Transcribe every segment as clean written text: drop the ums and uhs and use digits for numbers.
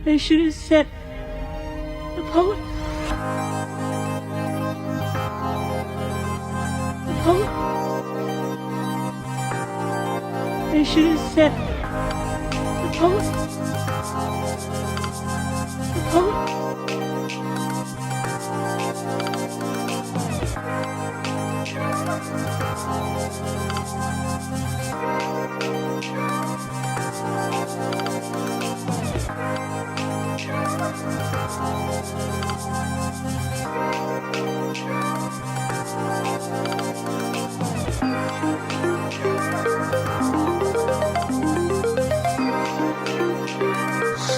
They should have said the poet. The poet. They should have said the poet. The poet.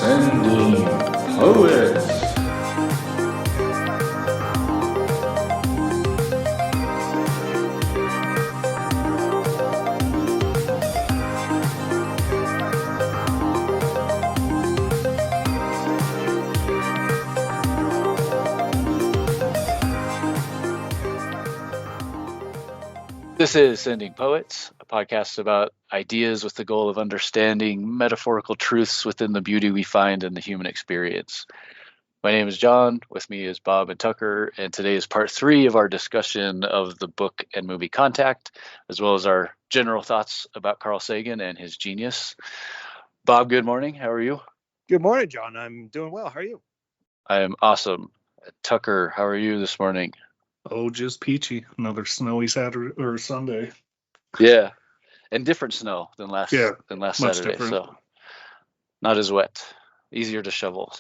Sending poets. This is Sending Poets, a podcast about ideas with the goal of understanding metaphorical truths within the beauty we find in the human experience. My name is John, with me is Bob and Tucker, and today is part 3 of our discussion of the book and movie Contact, as well as our general thoughts about Carl Sagan and his genius. Bob, good morning. How are you? Good morning, John. I'm doing well. How are you? I am awesome. Tucker, how are you this morning? Oh, just peachy. Another snowy Saturday or Sunday. Yeah, and different snow than last much Saturday, different. so not as wet, easier to shovel.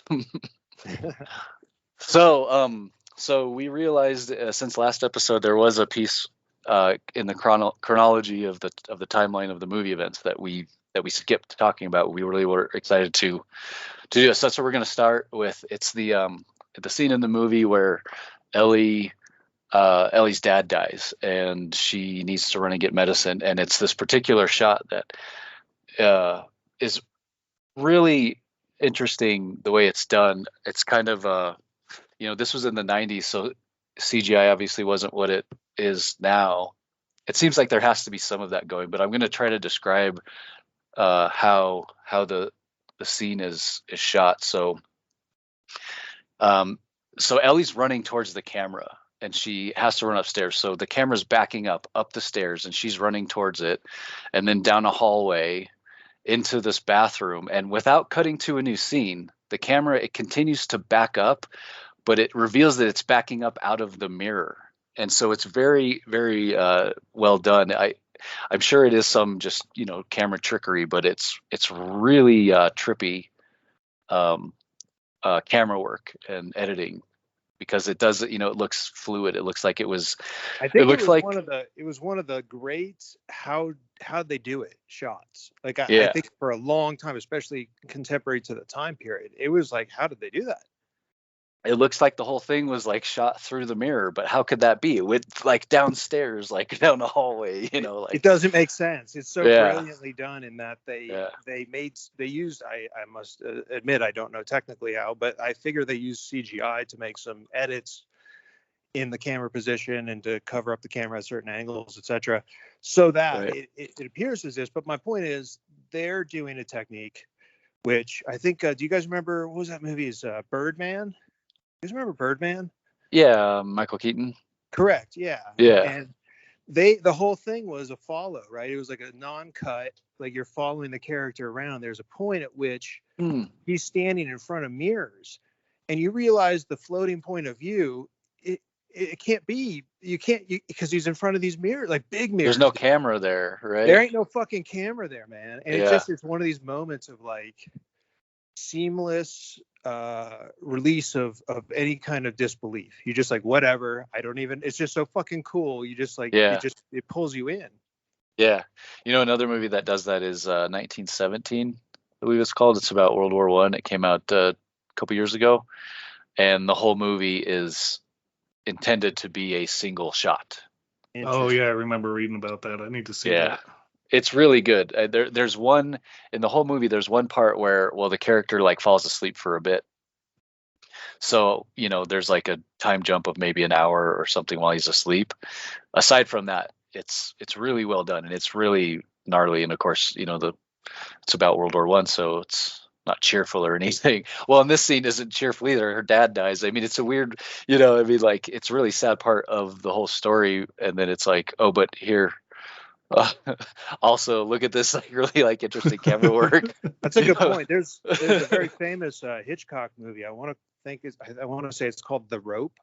So we realized since last episode there was a piece in the chronology of the timeline of the movie events that we skipped talking about. We really were excited to do this. That's what we're going to start with. It's the scene in the movie where Ellie's dad dies and she needs to run and get medicine, and it's this particular shot that is really interesting the way it's done. It's kind of this was in the 90s, so CGI obviously wasn't what it is now. It seems like there has to be some of that going, but I'm going to try to describe how the scene is shot. So Ellie's running towards the camera and she has to run upstairs. So the camera's backing up the stairs and she's running towards it, and then down a hallway into this bathroom. And without cutting to a new scene, the camera, it continues to back up, but it reveals that it's backing up out of the mirror. And so it's very, very well done. I'm sure it is some just, camera trickery, but it's really trippy camera work and editing, because it does, it looks fluid. It looks like it was. I think it was one of the great how they do it shots. Like I think for a long time, especially contemporary to the time period, it was like, how did they do that? It looks like the whole thing was like shot through the mirror, but how could that be? It went like downstairs, like down the hallway, like it doesn't make sense. It's so brilliantly done in that they used, I must admit, I don't know technically how, but I figure they used CGI to make some edits in the camera position and to cover up the camera at certain angles, etc. So that it appears as this, but my point is they're doing a technique, which I think, do you guys remember, what was that movie? Is Birdman? You guys remember Birdman? Yeah, Michael Keaton. Correct. Yeah. Yeah. And the whole thing was a follow, right? It was like a non-cut, like you're following the character around. There's a point at which he's standing in front of mirrors, and you realize the floating point of view. It can't be. You can't, because he's in front of these mirrors, like big mirrors. There's no camera there, right? There ain't no fucking camera there, man. And it's one of these moments of like seamless release of any kind of disbelief. You just like, whatever, I don't even, it's just so fucking cool. You just like, it pulls you in. Yeah. Another movie that does that is 1917, I believe it's called. It's about World War I. It came out a couple years ago, and the whole movie is intended to be a single shot. Oh yeah, I remember reading about that. I need to see that. It's really good. There's one in the whole movie. There's one part where, the character like falls asleep for a bit. So, there's like a time jump of maybe an hour or something while he's asleep. Aside from that, it's really well done, and it's really gnarly. And of course, it's about World War I, so not cheerful or anything. Well, and this scene isn't cheerful either. Her dad dies. I mean, it's a weird, I mean, like, it's a really sad part of the whole story. And then it's like, oh, but here, uh, also look at this, like, really, like, interesting camera work. That's a good point. There's a very famous Hitchcock movie. I want to say it's called The Rope,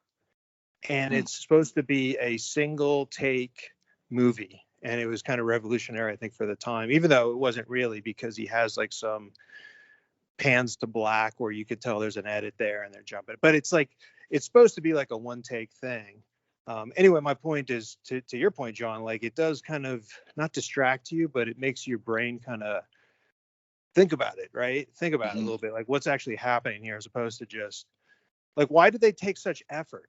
and it's supposed to be a single take movie, and it was kind of revolutionary, I think, for the time, even though it wasn't really, because he has like some pans to black where you could tell there's an edit there and they're jumping, but it's supposed to be like a one take thing. Anyway, my point is to your point, John, like, it does kind of not distract you, but it makes your brain kind of think about it, right? Think about it a little bit, like what's actually happening here, as opposed to just like, why did they take such effort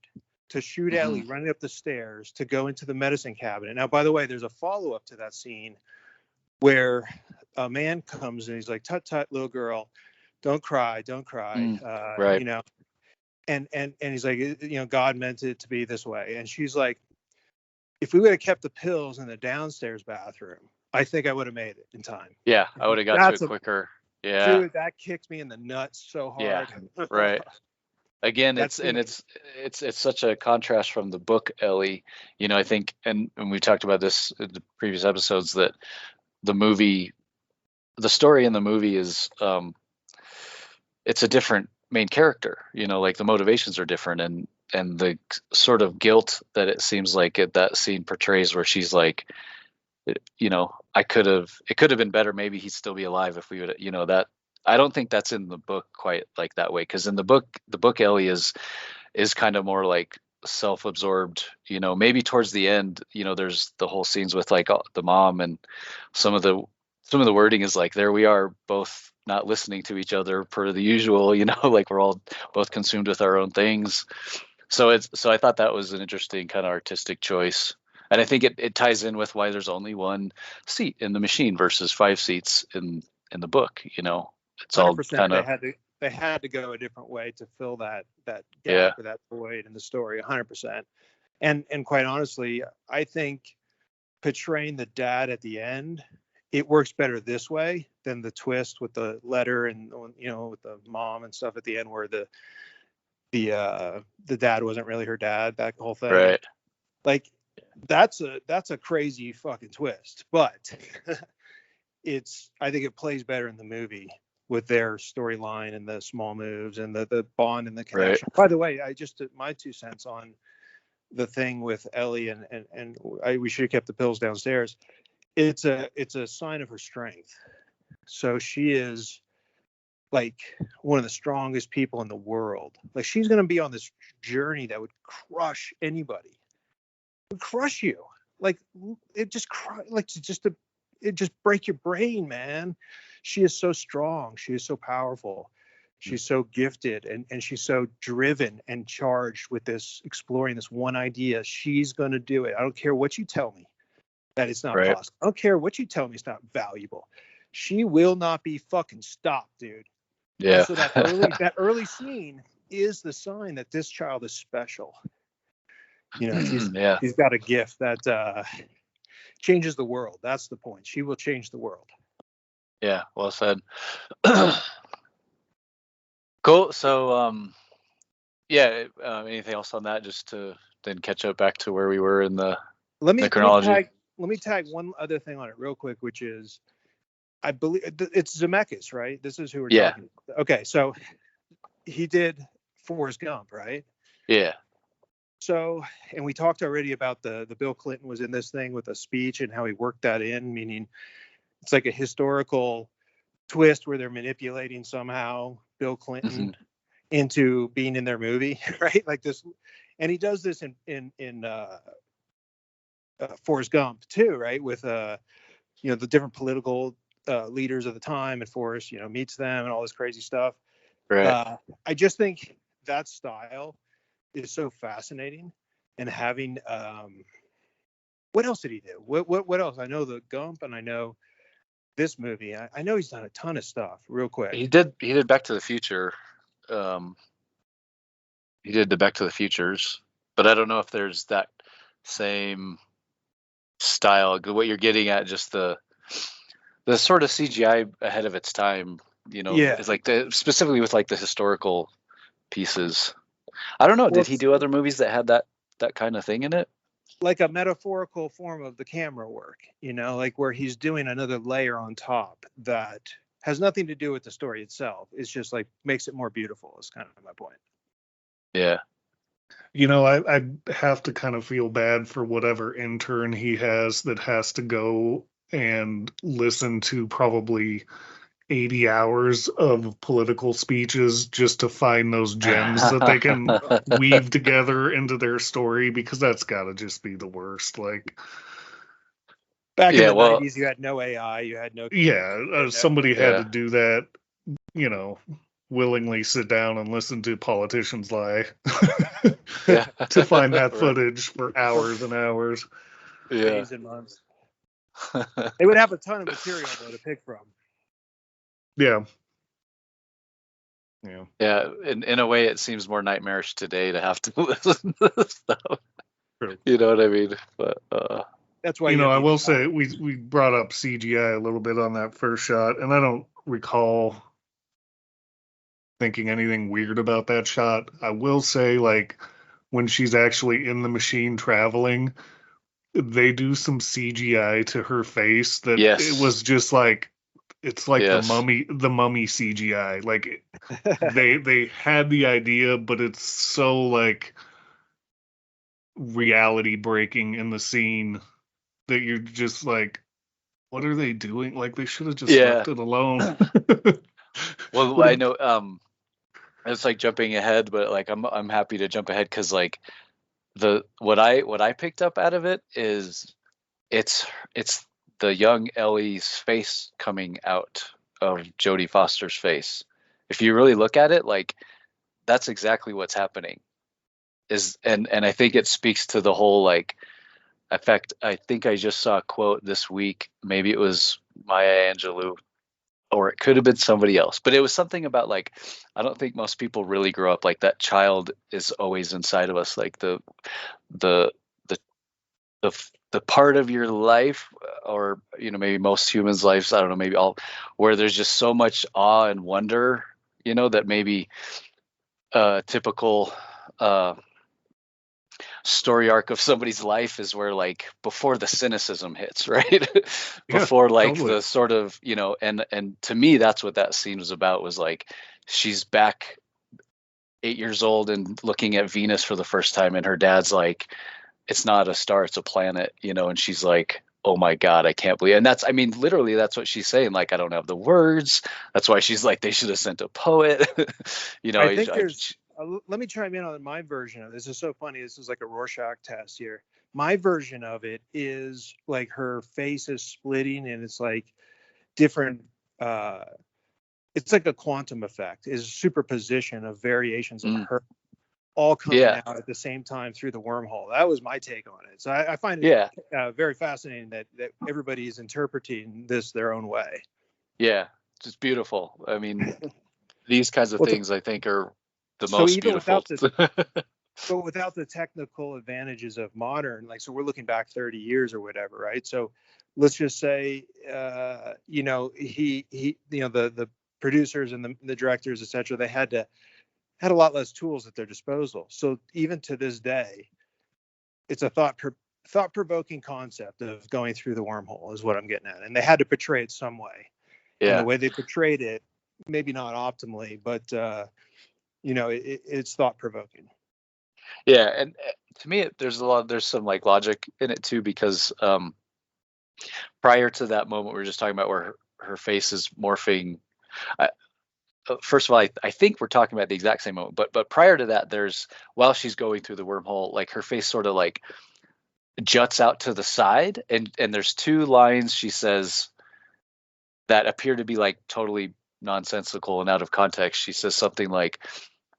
to shoot Ellie running up the stairs to go into the medicine cabinet? Now, by the way, there's a follow-up to that scene where a man comes and he's like, tut tut, little girl, don't cry, Right. you know, and he's like, God meant it to be this way. And she's like, if we would have kept the pills in the downstairs bathroom, I think I would have made it in time. Yeah, I would have got to it quicker. Yeah. Dude, that kicked me in the nuts so hard. Yeah, right. Again, it's such a contrast from the book, Ellie. I think, and we talked about this in the previous episodes, that the story in the movie is, it's a different main character. Like, the motivations are different, and the sort of guilt that it seems like that scene portrays, where she's like, it could have been better. Maybe he'd still be alive if we would, that. I don't think that's in the book quite like that way, because in the book Ellie is kind of more like self-absorbed. Maybe towards the end, there's the whole scenes with like the mom, and some of the wording is like, there we are, both not listening to each other per the usual, like we're all both consumed with our own things. So I thought that was an interesting kind of artistic choice. And I think it ties in with why there's only one seat in the machine versus 5 seats in the book. It's all kind of, they had to go a different way to fill that gap or that void in the story, 100%. And quite honestly, I think portraying the dad at the end, it works better this way than the twist with the letter and with the mom and stuff at the end, where the dad wasn't really her dad, that whole thing. Right. Like, that's a crazy fucking twist, but I think it plays better in the movie with their storyline and the small moves and the bond and the connection. Right. By the way, I just my 2 cents on the thing with Ellie and we should have kept the pills downstairs. It's a sign of her strength. So she is like one of the strongest people in the world. Like, she's going to be on this journey that would crush anybody. It would crush you. Like, it just it just break your brain, man. She is so strong. She is so powerful. She's so gifted, and she's so driven and charged with exploring this one idea. She's going to do it. I don't care what you tell me that it's not possible. I don't care what you tell me it's not valuable. She will not be fucking stopped, dude. Yeah. And so that early scene is the sign that this child is special. She's got a gift that changes the world. That's the point. She will change the world. Yeah, well said. Cool. So, anything else on that, just to then catch up back to where we were in the chronology? Let me tag one other thing on it real quick, which is, I believe it's Zemeckis, right? This is who we're talking about. Okay, so he did Forrest Gump, right? Yeah. So, and we talked already about the Bill Clinton was in this thing with a speech and how he worked that in, meaning it's like a historical twist where they're manipulating somehow Bill Clinton into being in their movie, right? Like this, and he does this in Forrest Gump too, right? With the different political leaders of the time, and Forrest meets them and all this crazy stuff. Right. I just think that style is so fascinating, and having what else did he do? What else? I know the Gump, and I know this movie. I know he's done a ton of stuff. Real quick, he did Back to the Future. He did the Back to the Futures, but I don't know if there's that same style. What you're getting at, just the sort of CGI ahead of its time. it's like specifically with like the historical pieces. I don't know. Did he do other movies that had that kind of thing in it? Like a metaphorical form of the camera work, like where he's doing another layer on top that has nothing to do with the story itself. It's just like makes it more beautiful is kind of my point. Yeah. I have to kind of feel bad for whatever intern he has that has to go and listen to probably 80 hours of political speeches just to find those gems that they can weave together into their story, because that's got to just be the worst. Like, back in the 90s, you had no AI, you had no... somebody had to do that, willingly sit down and listen to politicians lie to find that footage for hours and hours. Days and months. They would have a ton of material though to pick from. Yeah. In a way, it seems more nightmarish today to have to listen to this stuff. True. You know what I mean? But that's why I will say we brought up CGI a little bit on that first shot, and I don't recall thinking anything weird about that shot. I will say, like, when she's actually in the machine traveling, they do some CGI to her face that it was just like, it's like the mummy CGI. Like, they had the idea, but it's so like reality breaking in the scene that you're just like, what are they doing? Like, they should have just left it alone. Well, I know it's like jumping ahead, but like I'm happy to jump ahead because like what I picked up out of it is it's the young Ellie's face coming out of Jodie Foster's face. If you really look at it, like, that's exactly what's happening. And I think it speaks to the whole like effect. I think I just saw a quote this week. Maybe it was Maya Angelou, or it could have been somebody else, but it was something about like, I don't think most people really grow up like that child is always inside of us, like the part of your life, or maybe most humans' lives, I don't know, maybe all, where there's just so much awe and wonder, that maybe typical story arc of somebody's life is where, like, before the cynicism hits, right? Before like totally. The sort of, and to me, that's what that scene was about, was like, she's back 8 years old and looking at Venus for the first time, and her dad's like, it's not a star, it's a planet, and she's like, oh my God, I can't believe it. And that's, I mean, literally that's what she's saying. Like, I don't have the words. That's why she's like, they should have sent a poet. I think let me chime in on my version of this. This is so funny. This is like a Rorschach test here. My version of it is like her face is splitting, and it's like different, it's like a quantum effect, is superposition of variations of her all coming out at the same time through the wormhole. That was my take on it. So I find it very fascinating that everybody is interpreting this their own way. Yeah, it's beautiful. I mean, these kinds of things I think are the most beautiful. But without the technical advantages of modern, like, so we're looking back 30 years or whatever, right? So let's just say, the producers and the directors, et cetera, they had a lot less tools at their disposal. So even to this day, it's a thought-provoking concept of going through the wormhole is what I'm getting at. And they had to portray it some way. Yeah. And the way they portrayed it, maybe not optimally, but, it's thought-provoking. Yeah. And to me, there's some like logic in it too, because prior to that moment we were just talking about where her face is morphing, first of all, I think we're talking about the exact same moment, but prior to that, while she's going through the wormhole, like, her face sort of like juts out to the side, and there's two lines she says that appear to be like totally nonsensical and out of context. She says something like,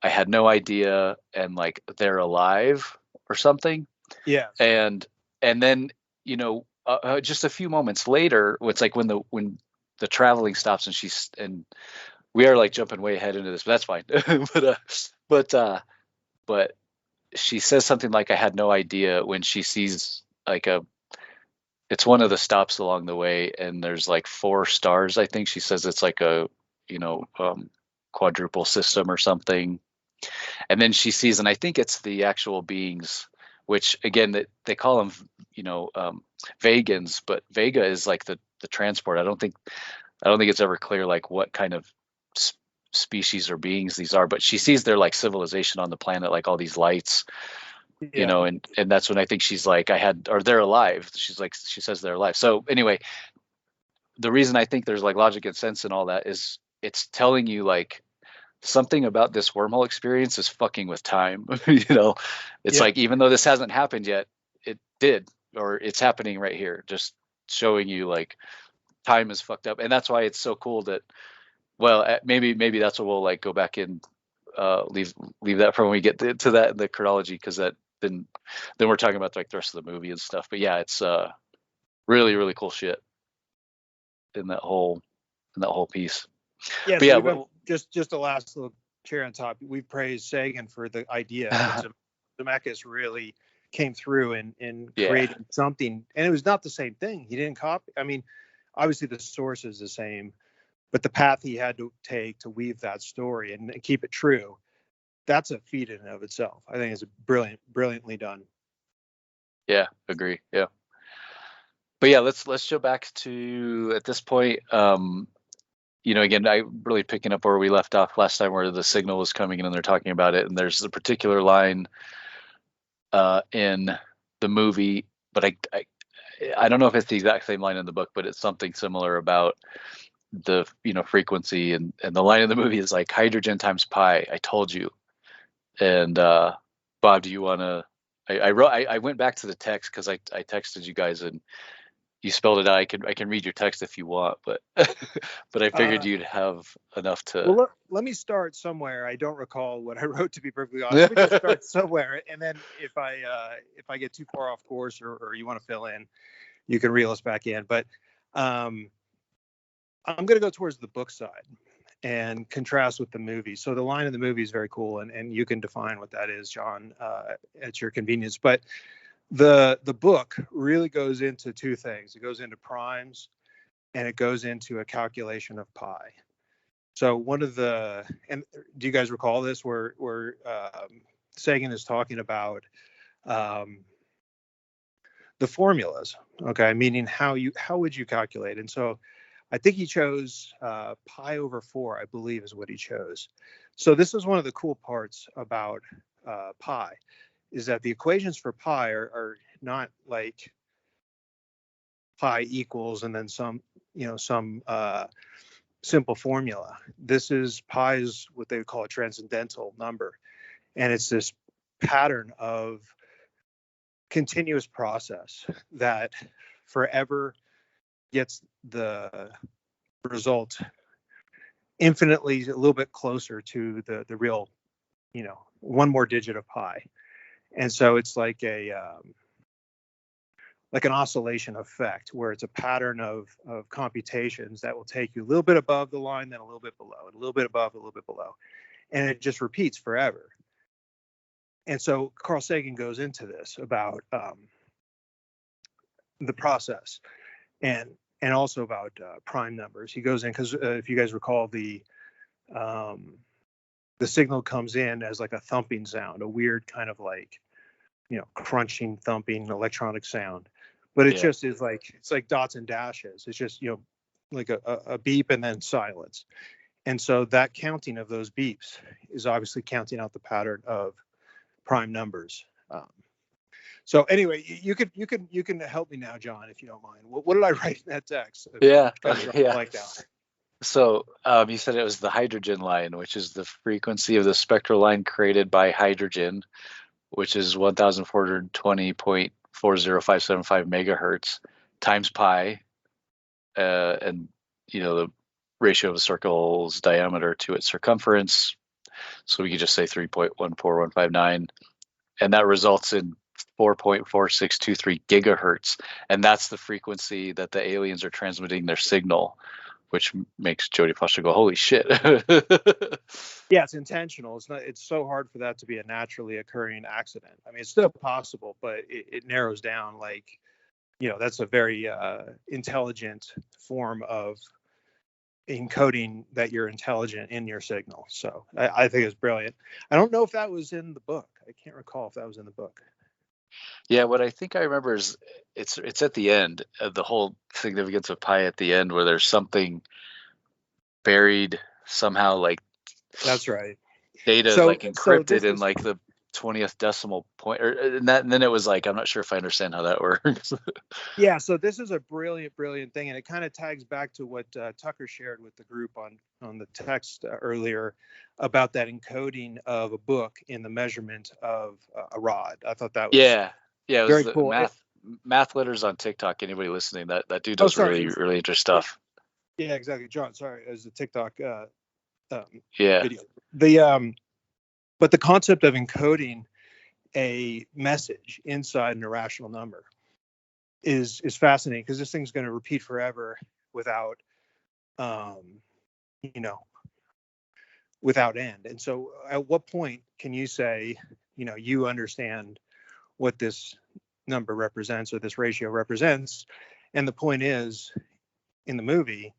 I had no idea, and like, they're alive or something. Yeah. And then, just a few moments later, it's like when the traveling stops, and we are like jumping way ahead into this, but that's fine. but she says something like, I had no idea, when she sees like it's one of the stops along the way, and there's like 4 stars. I think she says it's like a quadruple system or something. And then she sees, and I think it's the actual beings, which again, they call them, Vegans, but Vega is like the transport. I don't think it's ever clear like what kind of species or beings these are, but she sees their like civilization on the planet, like all these lights, and that's when I think she's like, they're alive. She's like, she says they're alive. So anyway, the reason I think there's like logic and sense and all that is it's telling you like something about this wormhole experience is fucking with time. It's like, even though this hasn't happened yet, it did, or it's happening right here, just showing you like time is fucked up. And that's why it's so cool that, well, maybe that's what we'll like go back and leave that for when we get to that in the chronology, because that then we're talking about like the rest of the movie and stuff. But yeah, it's really, really cool shit in that whole piece. Yeah, but so yeah, just a last little cherry on top. We've praised Sagan for the idea, but Zemeckis really came through and created something, and it was not the same thing. He didn't copy. I mean, obviously the source is the same, but the path he had to take to weave that story and keep it true, that's a feat in and of itself. I think it's brilliantly done. Yeah, agree. Yeah. But yeah, let's jump back to, at this point, again, I really picking up where we left off last time, where the signal was coming in and they're talking about it. And there's a particular line in the movie, but I don't know if it's the exact same line in the book, but it's something similar about the frequency, and the line in the movie is like hydrogen times pi. I told you. And Bob, do you want to? I went back to the text because I texted you guys and you spelled it out. I can read your text if you want, but but I figured you'd have enough to. Well, let me start somewhere. I don't recall what I wrote, to be perfectly honest. Let me just start somewhere, and then if I get too far off course or you want to fill in, you can reel us back in. But I'm going to go towards the book side and contrast with the movie. So the line in the movie is very cool, and you can define what that is, John, at your convenience. But the book really goes into two things. It goes into primes, and it goes into a calculation of pi. So and do you guys recall this, where Sagan is talking about the formulas, okay, meaning how would you calculate? And so I think he chose pi over 4, I believe is what he chose. So this is one of the cool parts about pi, is that the equations for pi are not like pi equals and then some simple formula. Pi is what they would call a transcendental number, and it's this pattern of continuous process that forever gets the result infinitely a little bit closer to the real, one more digit of pi. And so it's like like an oscillation effect, where it's a pattern of computations that will take you a little bit above the line, then a little bit below, and a little bit above, a little bit below, and it just repeats forever. And so Carl Sagan goes into this about the process and also about prime numbers. He goes in because if you guys recall, the signal comes in as like a thumping sound, a weird kind of like crunching, thumping electronic sound. But it just is like, it's like dots and dashes. It's just, like a beep and then silence. And so that counting of those beeps is obviously counting out the pattern of prime numbers. So anyway, you can help me now, John, if you don't mind. What did I write in that text? Like that. So you said it was the hydrogen line, which is the frequency of the spectral line created by hydrogen, which is 1420.40575 megahertz times pi, and the ratio of a circle's diameter to its circumference. So we could just say 3.14159, and that results in 4.4623 gigahertz, and that's the frequency that the aliens are transmitting their signal, which makes Jodie Foster go, "Holy shit!" Yeah, it's intentional. It's so hard for that to be a naturally occurring accident. I mean, it's still possible, but it narrows down. Like, that's a very intelligent form of encoding that you're intelligent in your signal. So I think it's brilliant. I don't know if that was in the book. I can't recall if that was in the book. Yeah, what I think I remember is it's at the end, the whole significance of pi at the end, where there's something buried somehow, like That's right. data So like encrypted this in is, like the 20th decimal point, and then it was like, I'm not sure if I understand how that works. yeah. So this is a brilliant thing, and it kind of tags back to what Tucker shared with the group on the text earlier about that encoding of a book in the measurement of a rod. I thought that was yeah, it was very the cool. math letters on TikTok. Anybody listening, that dude Oh, does sorry. really interesting stuff. Yeah, exactly, John. Sorry, it was a TikTok Yeah, video. But the concept of encoding a message inside an irrational number is fascinating, because this thing's going to repeat forever without you know without end. And so at what point can you say, you understand what this number represents or this ratio represents? And the point is, in the movie,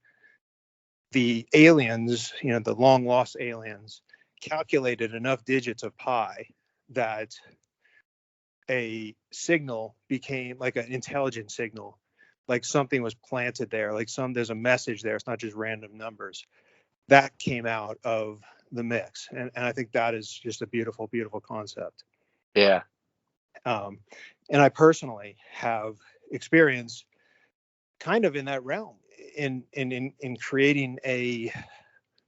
the aliens, the long lost aliens, calculated enough digits of pi that a signal became like an intelligent signal, like something was planted there, like there's a message there. It's not just random numbers that came out of the mix. And I think that is just a beautiful concept. yeah, And I personally have experience kind of in that realm, in creating a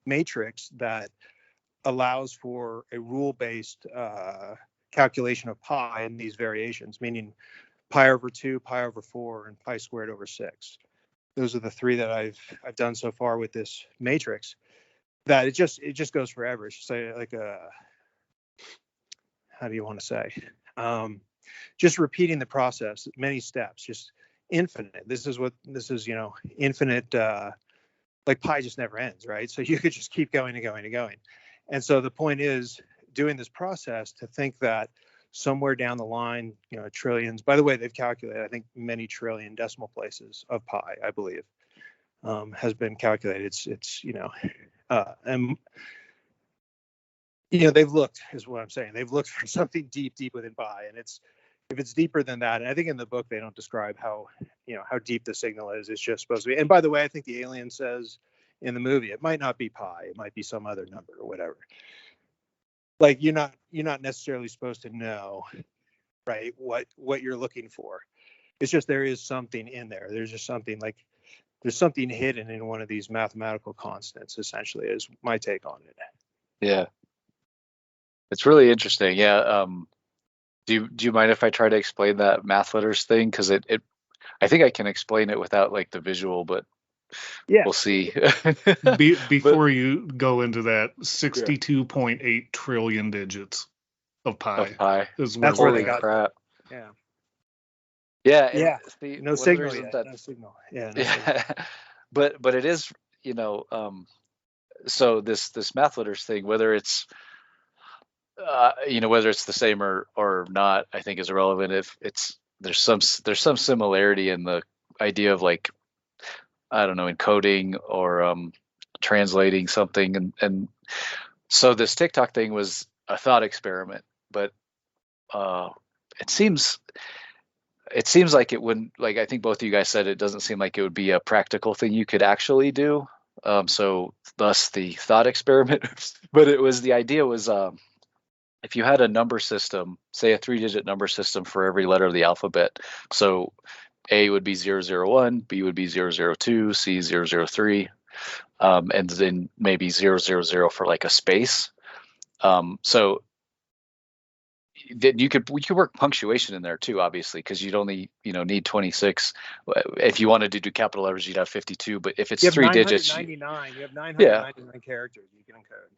matrix that allows for a rule-based calculation of pi and these variations, meaning pi over 2, pi over 4, and pi squared over 6. Those are the three that I've done so far with this matrix. That it just goes forever. It's just like a, how do you want to say? Just repeating the process, many steps, just infinite. This is infinite. Like pi just never ends, right? So you could just keep going and going and going. And so the point is doing this process to think that somewhere down the line, trillions, by the way, they've calculated, I think, many trillion decimal places of pi, I believe, has been calculated. And they've looked, is what I'm saying. They've looked for something deep within pi. And if it's deeper than that, and I think in the book, they don't describe how deep the signal is. It's just supposed to be. And by the way, I think the alien says in the movie, it might not be pi, it might be some other number or whatever. Like you're not necessarily supposed to know, right, what you're looking for. It's just there is something in there. There's just something, like there's something hidden in one of these mathematical constants, essentially, is my take on it. Yeah, it's really interesting. Yeah. Do you mind if I try to explain that math letters thing? Because I think I can explain it without like the visual, but yeah, we'll see. Before you go into that, 62.8 trillion digits of pi. Is that's where they got crap. Yeah. Yeah. See, no signal yet. No signal. Yeah. No signal. But it is, so this math letters thing, whether it's whether it's the same or not, I think is irrelevant. If there's some similarity in the idea of, like, I don't know, encoding or translating something, and so this TikTok thing was a thought experiment, but it seems like it wouldn't, like, I think both of you guys said, it doesn't seem like it would be a practical thing you could actually do. So thus the thought experiment. But the idea was, if you had a number system, say a 3-digit number system for every letter of the alphabet, so A would be 001, B would be 002, C 003, and then maybe 000 for like a space. So then you could work punctuation in there too, obviously, because you'd only need 26. If you wanted to do capital letters, you'd have 52. But if it's 3 digits, you have 999 characters you can encode.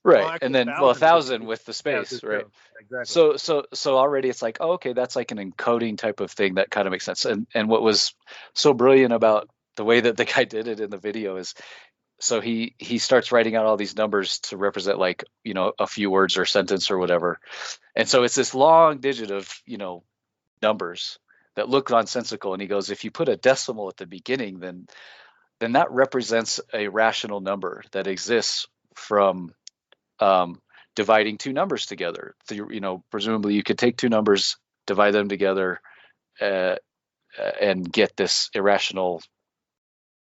Right. Well, actually, and then 1,000 with the space, right? Exactly. So already it's like, oh, okay, that's like an encoding type of thing that kind of makes sense. And what was so brilliant about the way that the guy did it in the video is, so he starts writing out all these numbers to represent, like, a few words or sentence or whatever. And so it's this long digit of, numbers that look nonsensical. And he goes, if you put a decimal at the beginning, then then that represents a rational number that exists from dividing two numbers together. So, presumably you could take two numbers, divide them together, and get this irrational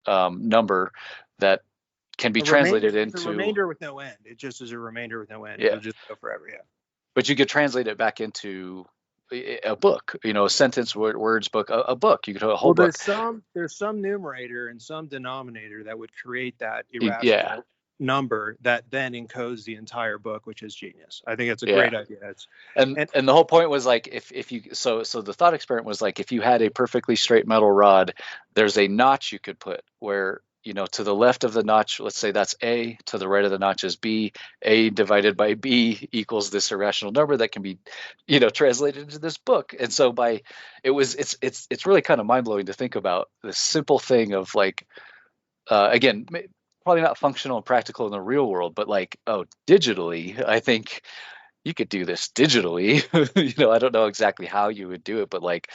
number that can be translated into a remainder with no end. It just is a remainder with no end. Yeah. It'll just go forever. Yeah. But you could translate it back into a book, a sentence, words book, a book. You could have a whole book. There's some numerator and some denominator that would create that irrational number that then encodes the entire book, which is genius. I think it's a great idea. And the whole point was like, if you, so the thought experiment was like, if you had a perfectly straight metal rod, there's a notch you could put where, to the left of the notch, let's say that's A, to the right of the notch is B. A divided by B equals this irrational number that can be, translated into this book. And so it's really kind of mind blowing to think about this simple thing of like, again, probably not functional and practical in the real world, but like, digitally, I think you could do this digitally. I don't know exactly how you would do it, but like,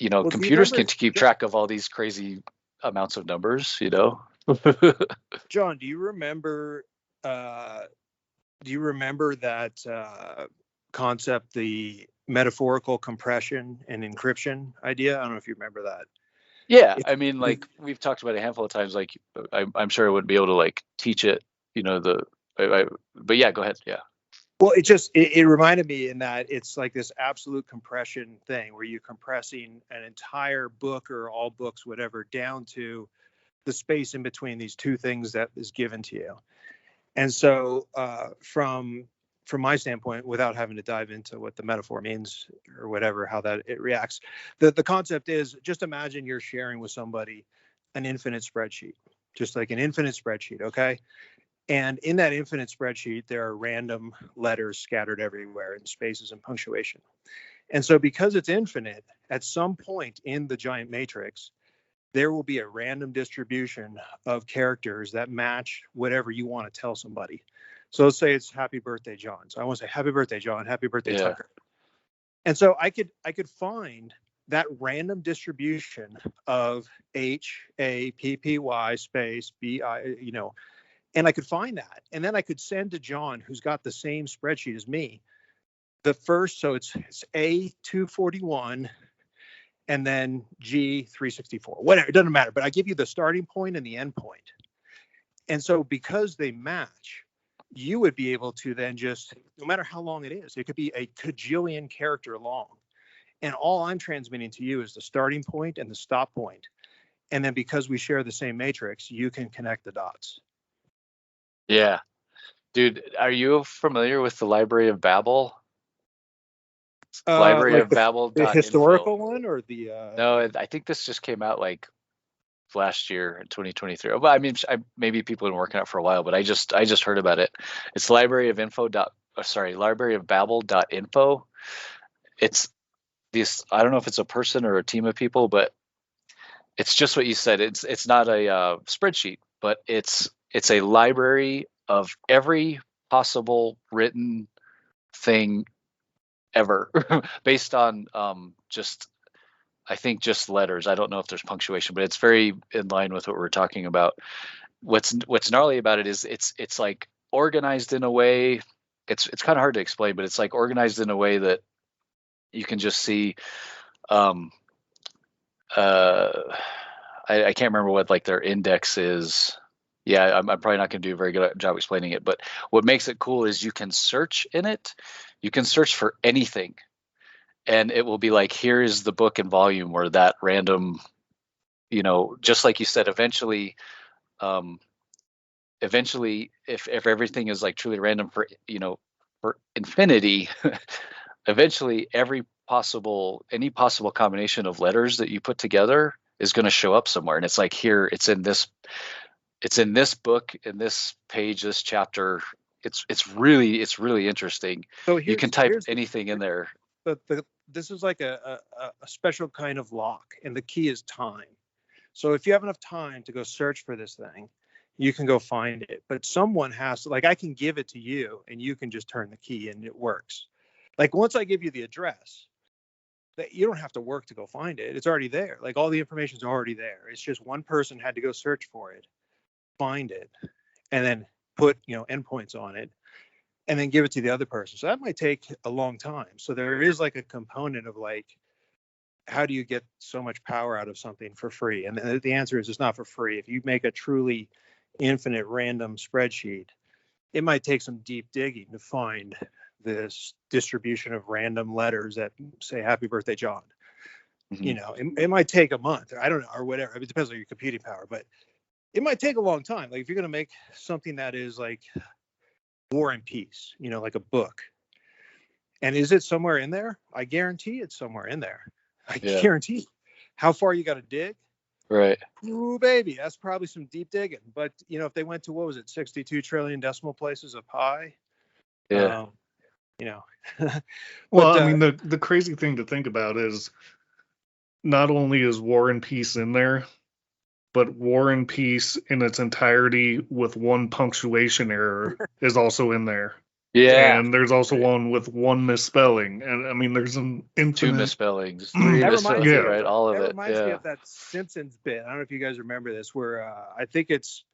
computers can keep track of all these crazy amounts of numbers, John, do you remember that concept, the metaphorical compression and encryption idea? I don't know if you remember that. Yeah, I mean, like we've talked about it a handful of times. Like I'm sure I wouldn't be able to like teach it, but yeah, go ahead. Yeah. Well, it reminded me in that it's like this absolute compression thing where you're compressing an entire book or all books, whatever, down to the space in between these two things that is given to you. And so from my standpoint, without having to dive into what the metaphor means or whatever, how that it reacts, the concept is just imagine you're sharing with somebody an infinite spreadsheet, just like an infinite spreadsheet. Okay. And in that infinite spreadsheet, there are random letters scattered everywhere in spaces and punctuation. And so because it's infinite, at some point in the giant matrix, there will be a random distribution of characters that match whatever you want to tell somebody. So let's say it's happy birthday, John. So I want to say happy birthday, John, happy birthday, Tucker. And so I could find that random distribution of HAPPY space BI, and I could find that. And then I could send to John, who's got the same spreadsheet as me, the first, so it's A241 and then G364, whatever, it doesn't matter. But I give you the starting point and the end point. And so because they match, you would be able to then just, no matter how long it is, it could be a cajillion character long. And all I'm transmitting to you is the starting point and the stop point. And then because we share the same matrix, you can connect the dots. Yeah. Dude, are you familiar with the Library of Babel? Library of Babel. The historical one or the No, I think this just came out like last year in 2023. Well, I mean, maybe people have been working on it for a while, but I just heard about it. It's library of Babel.info. It's this, I don't know if it's a person or a team of people, but it's just what you said. It's not a spreadsheet, but it's a library of every possible written thing ever based on just letters. I don't know if there's punctuation, but it's very in line with what we're talking about. What's gnarly about it is it's like organized in a way, it's kind of hard to explain, but it's like organized in a way that you can just see I can't remember what like their index is. Yeah, I'm probably not going to do a very good job explaining it, but what makes it cool is you can search in it. You can search for anything, and it will be like, here is the book and volume or that random, just like you said, eventually, if everything is like truly random for infinity, eventually any possible combination of letters that you put together is going to show up somewhere. And it's like, here, it's in this book, in this page, this chapter. It's really interesting. So you can type anything in there. This is like a special kind of lock, and the key is time. So if you have enough time to go search for this thing, you can go find it. But someone has to, like, I can give it to you and you can just turn the key and it works. Like once I give you the address, you don't have to work to go find it. It's already there. Like all the information's already there. It's just one person had to go search for it, find it, and then put, endpoints on it, and then give it to the other person. So that might take a long time. So there is like a component of like, how do you get so much power out of something for free? And the answer is it's not for free. If you make a truly infinite random spreadsheet, it might take some deep digging to find this distribution of random letters that say happy birthday John. It might take a month, I don't know, or whatever. It depends on your computing power, but it might take a long time. Like if you're going to make something that is like War and Peace, like a book, and is it somewhere in there? I guarantee it's somewhere in there. I guarantee. How far you got to dig? Right. Ooh, baby, that's probably some deep digging. But if they went to, what was it, 62 trillion decimal places of pi? Yeah. Well, I mean, the crazy thing to think about is not only is War and Peace in there, but War and Peace in its entirety with one punctuation error is also in there. Yeah. And there's also one with one misspelling. And I mean, there's an infinite... 2 misspellings, 3 misspellings, right? All of it. That reminds me of that Simpsons bit. I don't know if you guys remember this, where I think it's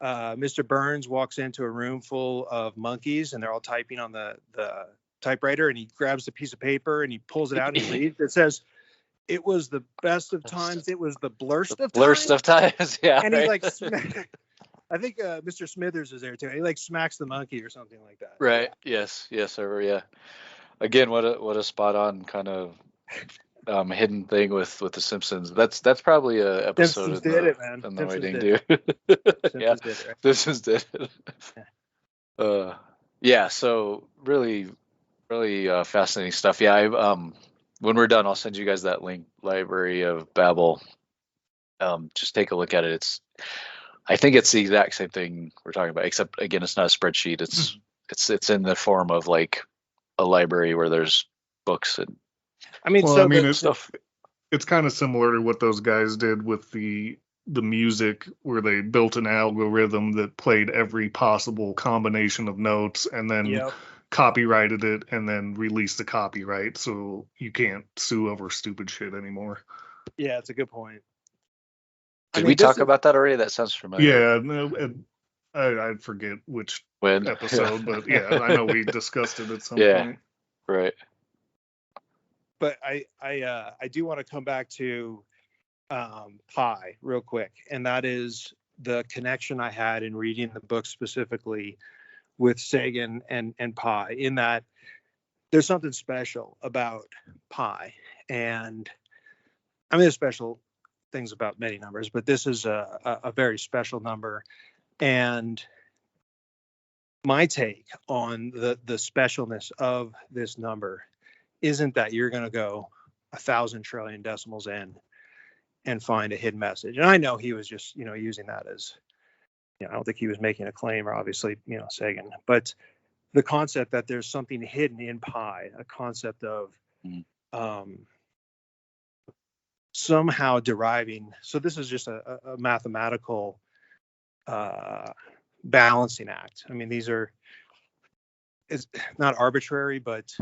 Mr. Burns walks into a room full of monkeys and they're all typing on the typewriter, and he grabs the piece of paper and he pulls it out and he reads. It says, "It was the best of times. It was the blurst of times." Blurst of times, yeah. And he like, I think Mr. Smithers is there too. He like smacks the monkey or something like that. Right. Yes, sir. Yeah. Again, what a spot on kind of hidden thing with the Simpsons. That's probably a episode Simpsons did it, man. in the waiting, dude. Yeah, did it, right? Simpsons did it. Yeah. So really fascinating stuff. Yeah. I when we're done, I'll send you guys that link, Library of Babel. Just take a look at it. I think it's the exact same thing we're talking about, except again, it's not a spreadsheet. It's in the form of like a library where there's books and. It's kind of similar to what those guys did with the music, where they built an algorithm that played every possible combination of notes and then copyrighted it and then released the copyright, so you can't sue over stupid shit anymore. Yeah, it's a good point. Did we talk about that already? That sounds familiar. Yeah, no, I forget which episode, but yeah, I know we discussed it at some point. Right. But I do want to come back to pi real quick, and that is the connection I had in reading the book specifically with Sagan and pi, in that there's something special about pi. And I mean, there's special things about many numbers, but this is a very special number. And my take on the specialness of this number isn't that you're going to go 1,000 trillion decimals in and find a hidden message. And I know he was just, using that as, I don't think he was making a claim, or obviously, Sagan, but the concept that there's something hidden in pi, a concept of somehow deriving. So this is just a mathematical balancing act. I mean, it's not arbitrary, but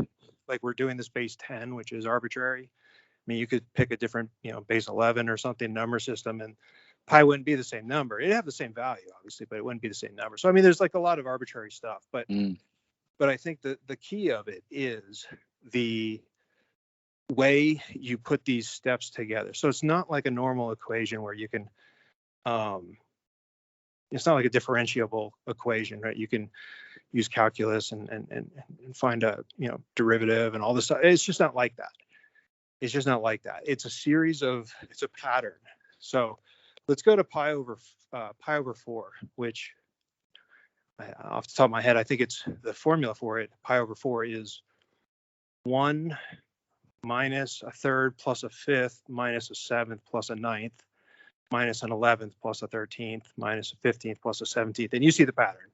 like we're doing this base 10, which is arbitrary. I mean, you could pick a different, base 11 or something number system, and pi wouldn't be the same number. It'd have the same value, obviously, but it wouldn't be the same number. So, I mean, there's like a lot of arbitrary stuff, but I think that the key of it is the way you put these steps together. So it's not like a normal equation where you can, it's not like a differentiable equation, right? You can use calculus and find a, derivative and all this stuff. It's just not like that. It's just not like that. It's a pattern. So let's go to pi over 4, which off the top of my head, I think it's the formula for it. Pi over 4 is 1 minus a third plus a fifth minus a seventh plus a ninth minus an 11th plus a 13th minus a 15th plus a 17th. And you see the pattern.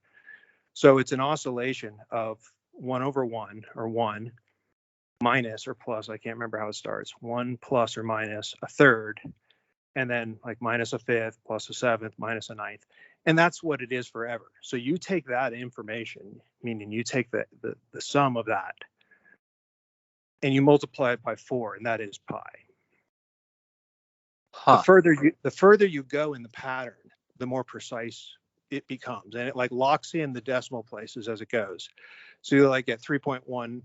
So it's an oscillation of 1 over 1, or 1 minus or plus, I can't remember how it starts, 1 plus or minus a third, and then like minus a fifth plus a seventh minus a ninth. And that's what it is forever. So you take that information, meaning you take the sum of that, and you multiply it by 4, and that is pi. Huh. The further you go in the pattern, the more precise it becomes, and it like locks in the decimal places as it goes. So you like at 3.14519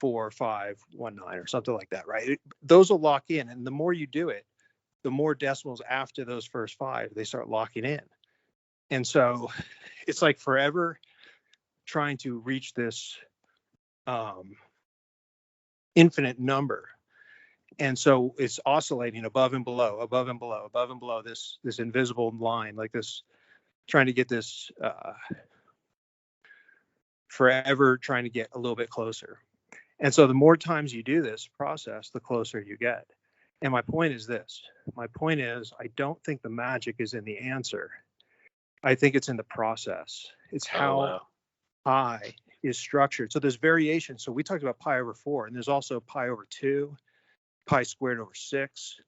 or something like that, right? Those will lock in, and the more you do it, the more decimals after those first 5 they start locking in. And so it's like forever trying to reach this infinite number. And so it's oscillating above and below, above and below, above and below this invisible line, like this, trying to get this forever trying to get a little bit closer. And so the more times you do this process, the closer you get. And my point is this. My point is, I don't think the magic is in the answer. I think it's in the process. It's how pi is structured. So there's variation. So we talked about pi over 4, and there's also pi over 2, pi squared over 6.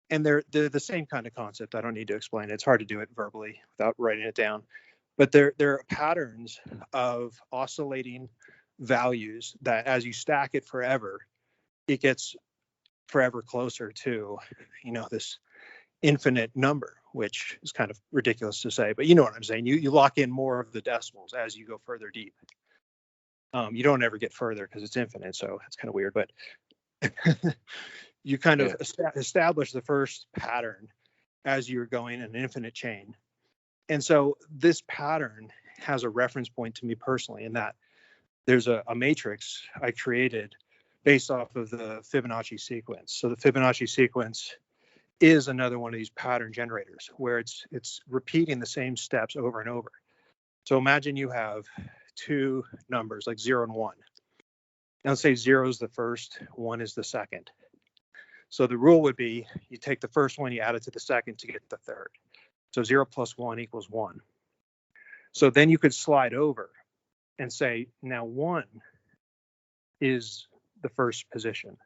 And they're the same kind of concept. I don't need to explain it. It's hard to do it verbally without writing it down. But there are patterns of oscillating values that as you stack it forever, it gets forever closer to, this infinite number, which is kind of ridiculous to say, but you know what I'm saying. You lock in more of the decimals as you go further deep. You don't ever get further because it's infinite, so it's kind of weird, but you kind of establish the first pattern as you're going in an infinite chain. And so this pattern has a reference point to me personally, in that there's a matrix I created based off of the Fibonacci sequence. So the Fibonacci sequence is another one of these pattern generators where it's repeating the same steps over and over. So imagine you have 2 numbers like 0 and 1. Now let's say 0 is the first, 1 is the second. So the rule would be you take the first one, you add it to the second to get the third. So 0 plus 1 equals 1. So then you could slide over and say, now 1 is the first position.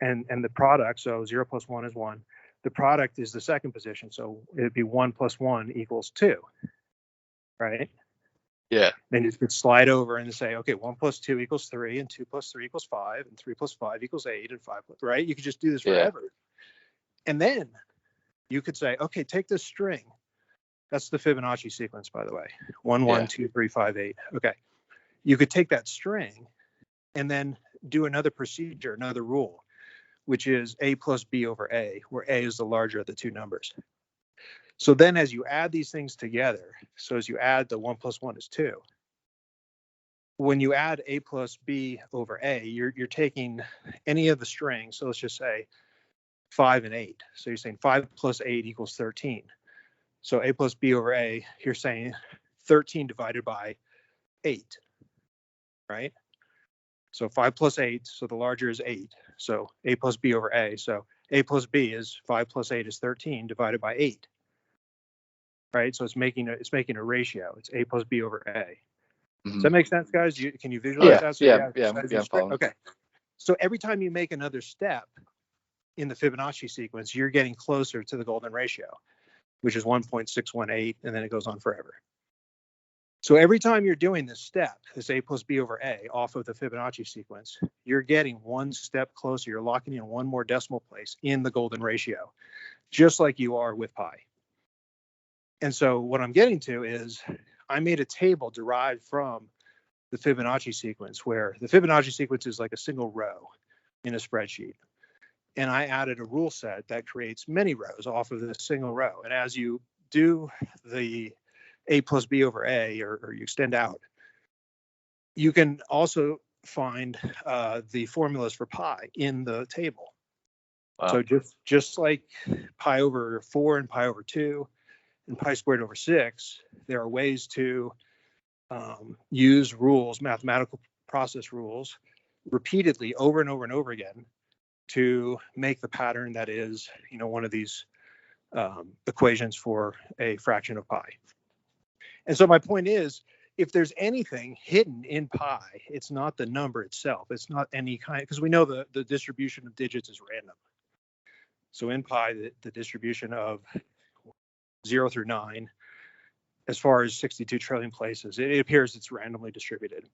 And the product, so 0 plus 1 is 1. The product is the second position. So it'd be 1 plus 1 equals 2, right? Yeah. Then you could slide over and say, okay, 1 plus 2 equals 3, and 2 plus 3 equals 5, and 3 plus 5 equals 8, and 5, right? You could just do this forever. And then you could say, okay, take this string. That's the Fibonacci sequence, by the way. 1, 1, 2, 3, 5, 8. Okay. You could take that string and then do another procedure, another rule, which is A plus B over A, where A is the larger of the 2 numbers. So then as you add these things together, so as you add the 1 plus 1 is 2, when you add A plus B over A, you're taking any of the strings. So let's just say 5 and 8. So you're saying 5 plus 8 equals 13. So A plus B over A, you're saying 13 divided by 8, right? So 5 plus 8, so the larger is 8. So A plus B over A. So A plus B is 5 plus 8 is 13 divided by 8, right? So it's making a ratio. It's A plus B over A. Mm-hmm. Does that make sense, guys? Can you visualize that? So Yeah. Okay. So every time you make another step in the Fibonacci sequence, you're getting closer to the golden ratio, which is 1.618, and then it goes on forever. So every time you're doing this step, this A plus B over A off of the Fibonacci sequence, you're getting one step closer. You're locking in one more decimal place in the golden ratio, just like you are with pi. And so what I'm getting to is I made a table derived from the Fibonacci sequence, where the Fibonacci sequence is like a single row in a spreadsheet. And I added a rule set that creates many rows off of this single row. And as you do the A plus B over A, or you extend out, you can also find the formulas for pi in the table. Wow. So just like pi over 4 and pi over 2 and pi squared over 6, there are ways to use rules, mathematical process rules, repeatedly over and over and over again to make the pattern that is, one of these equations for a fraction of pi. And so my point is, if there's anything hidden in pi, it's not the number itself. It's not any kind, because we know the distribution of digits is random. So in pi, the distribution of 0 through 9, as far as 62 trillion places, it appears it's randomly distributed.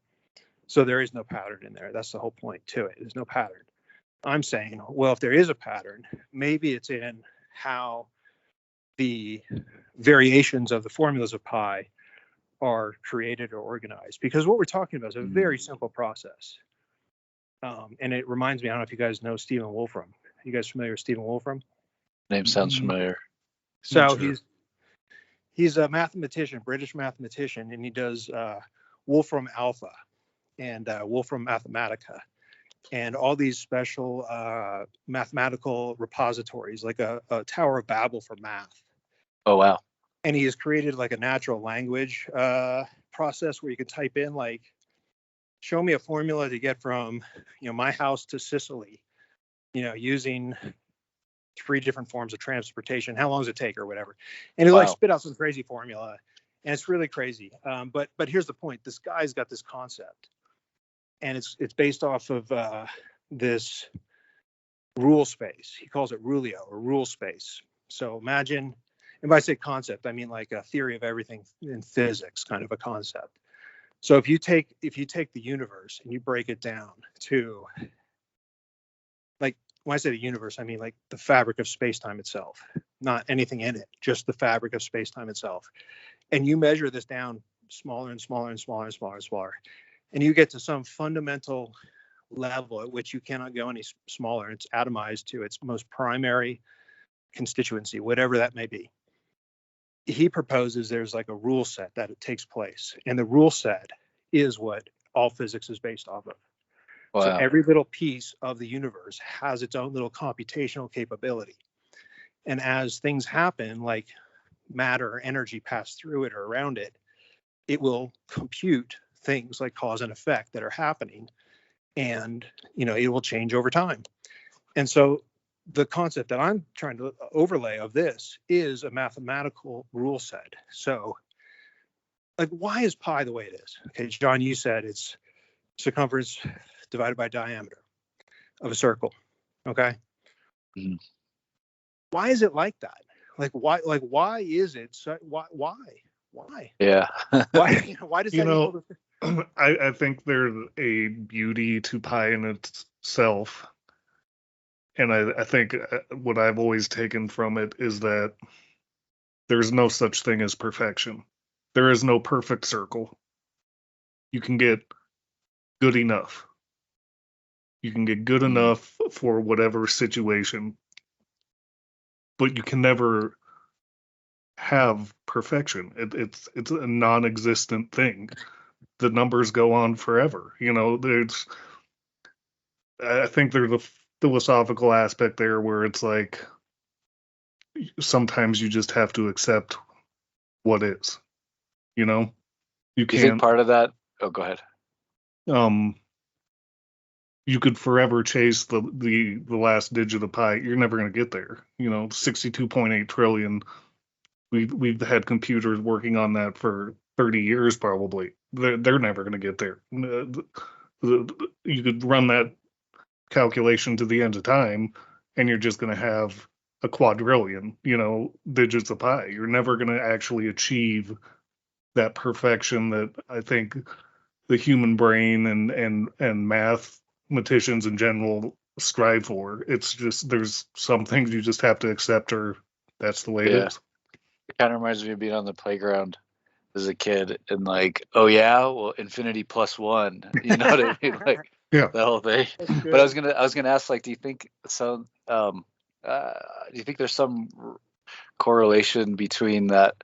So there is no pattern in there. That's the whole point to it. There's no pattern. I'm saying, well, if there is a pattern, maybe it's in how the variations of the formulas of pi are created or organized. Because what we're talking about is a very simple process. And it reminds me, I don't know if you guys know Stephen Wolfram. You guys familiar with Stephen Wolfram? Name sounds familiar. So he's a mathematician, British mathematician, and he does Wolfram Alpha and Wolfram Mathematica and all these special mathematical repositories, like a Tower of Babel for math. Oh, wow. And he has created like a natural language process where you can type in, like, show me a formula to get from, my house to Sicily, using 3 different forms of transportation. How long does it take or whatever? And he'll like spit out some crazy formula, and it's really crazy. But here's the point. This guy's got this concept, and it's based off of this rule space. He calls it rulio, or rule space. So imagine, and by I say concept, I mean like a theory of everything in physics, kind of a concept. So if you take the universe and you break it down to, like, when I say the universe, I mean like the fabric of space-time itself, not anything in it, just the fabric of space-time itself. And you measure this down smaller and smaller and smaller and smaller and smaller, and you get to some fundamental level at which you cannot go any smaller. It's atomized to its most primary constituency, whatever that may be. He proposes there's like a rule set that it takes place, and the rule set is what all physics is based off of. Wow. So every little piece of the universe has its own little computational capability, and as things happen, like matter or energy pass through it or around it, it will compute things like cause and effect that are happening, and it will change over time. And so the concept that I'm trying to overlay of this is a mathematical rule set. So, like, why is pi the way it is? Okay, John, you said it's circumference divided by diameter of a circle. Okay. Mm-hmm. Why is it like that? Why is it so? Why? Yeah. Why does that? I think there's a beauty to pi in itself. And I think what I've always taken from it is that there's no such thing as perfection. There is no perfect circle. You can get good enough. You can get good enough for whatever situation, but you can never have perfection. It's a non-existent thing. The numbers go on forever. I think there's a philosophical aspect there where it's like sometimes you just have to accept what is. You can't. Think part of that? Oh, go ahead. You could forever chase the last digit of pi. You're never going to get there. 62.8 trillion. We've had computers working on that for 30 years probably. They're never going to get there. You could run that calculation to the end of time, and you're just going to have a quadrillion, digits of pi. You're never going to actually achieve that perfection that I think the human brain and mathematicians in general strive for. It's just there's some things you just have to accept, or that's the way it is. It kind of reminds me of being on the playground as a kid and like, oh yeah, well, infinity plus 1. You know what I mean? Like, yeah, the whole thing. But I was gonna ask, like, do you think there's some correlation between that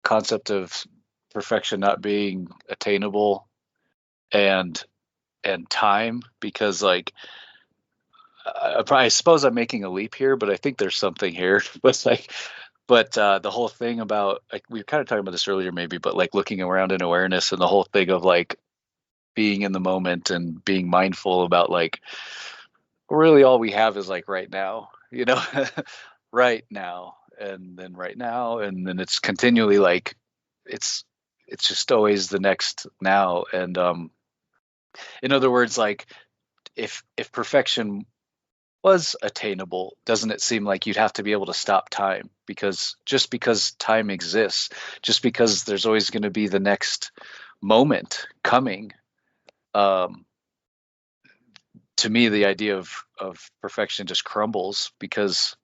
concept of perfection not being attainable and time? Because like I suppose I'm making a leap here, but I think there's something here. But the whole thing about, like, we were kind of talking about this earlier maybe, but like looking around in awareness and the whole thing of like being in the moment and being mindful about like really all we have is like right now, right now, and then it's continually like it's just always the next now. And in other words, like if perfection was attainable, doesn't it seem like you'd have to be able to stop time? Because just because time exists, just because there's always going to be the next moment coming, to me, the idea of perfection just crumbles because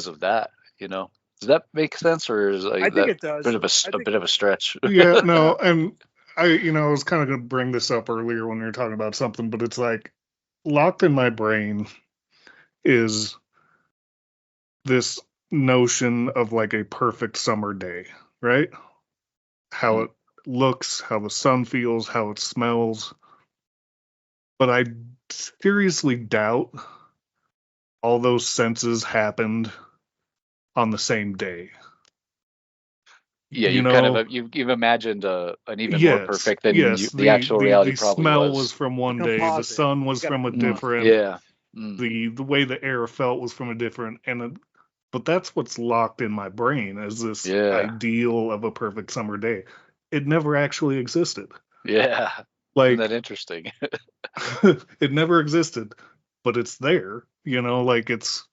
of that, Does that make sense, or is I think it does. a bit of a stretch? Yeah, no, and I was kind of going to bring this up earlier when we were talking about something, but it's like locked in my brain is this notion of like a perfect summer day, right? How it looks, how the sun feels, how it smells. But I seriously doubt all those senses happened on the same day. Yeah, you've imagined an even more Yes, perfect than yes. the actual reality The probably smell was. was from one The day, the composite. sun was You got from a a composite. different, Yeah. the way the air felt was from a different, but that's what's locked in my brain as this ideal of a perfect summer day. It never actually existed. Yeah. Like, isn't that interesting? it never existed, but it's there, like it's,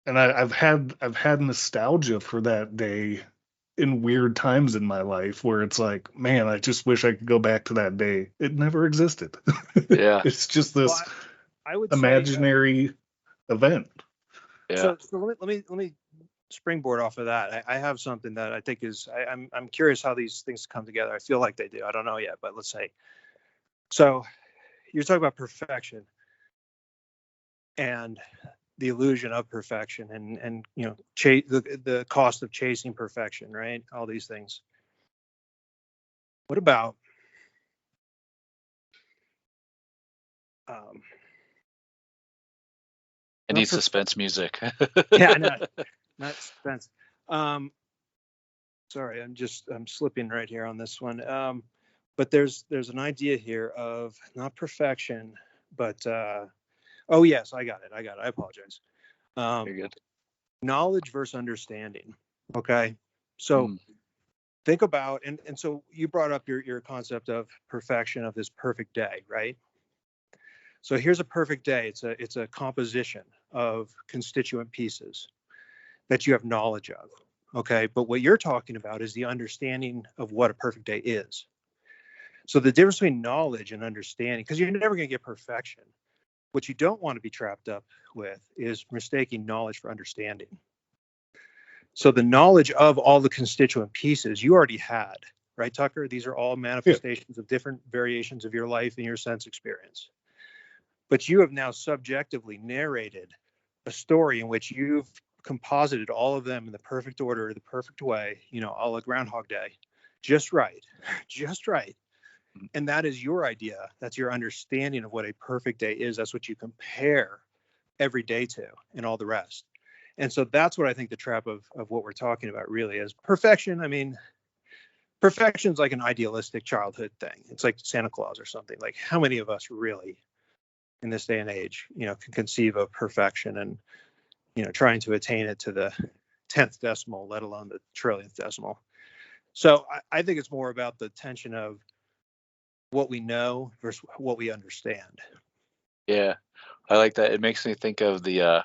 and I've had nostalgia for that day in weird times in my life where it's like, man, I just wish I could go back to that day. It never existed. Yeah. It's just this I would imaginary event. Yeah. So let me springboard off of that. I have something that I think is I'm curious how these things come together. I feel like they do. I don't know yet, but let's say. So you're talking about perfection and the illusion of perfection, and the cost of chasing perfection, right? All these things. What about it needs suspense music. Yeah, no, not suspense. Sorry, I'm slipping right here on this one. But there's an idea here of not perfection, but oh yes, I got it. I apologize. Very good. Knowledge versus understanding. Okay, so think about, and so you brought up your concept of perfection, of this perfect day, right? So here's a perfect day. It's a composition of constituent pieces that you have knowledge of. Okay, but what you're talking about is the understanding of what a perfect day is. So the difference between knowledge and understanding, because you're never going to get perfection. What you don't want to be trapped up with is mistaking knowledge for understanding. So the knowledge of all the constituent pieces you already had, right, Tucker? These are all manifestations of different variations of your life and your sense experience. But you have now subjectively narrated a story in which you've composited all of them in the perfect order, the perfect way, a la Groundhog Day, just right. And that is your idea. That's your understanding of what a perfect day is. That's what you compare every day to, and all the rest. And so that's what I think the trap of what we're talking about really is. Perfection. I mean, perfection is like an idealistic childhood thing. It's like Santa Claus or something. Like, how many of us really in this day and age, can conceive of perfection and, trying to attain it to the 10th decimal, let alone the trillionth decimal. So I think it's more about the tension of what we know versus what we understand. Yeah, I like that. It makes me think of the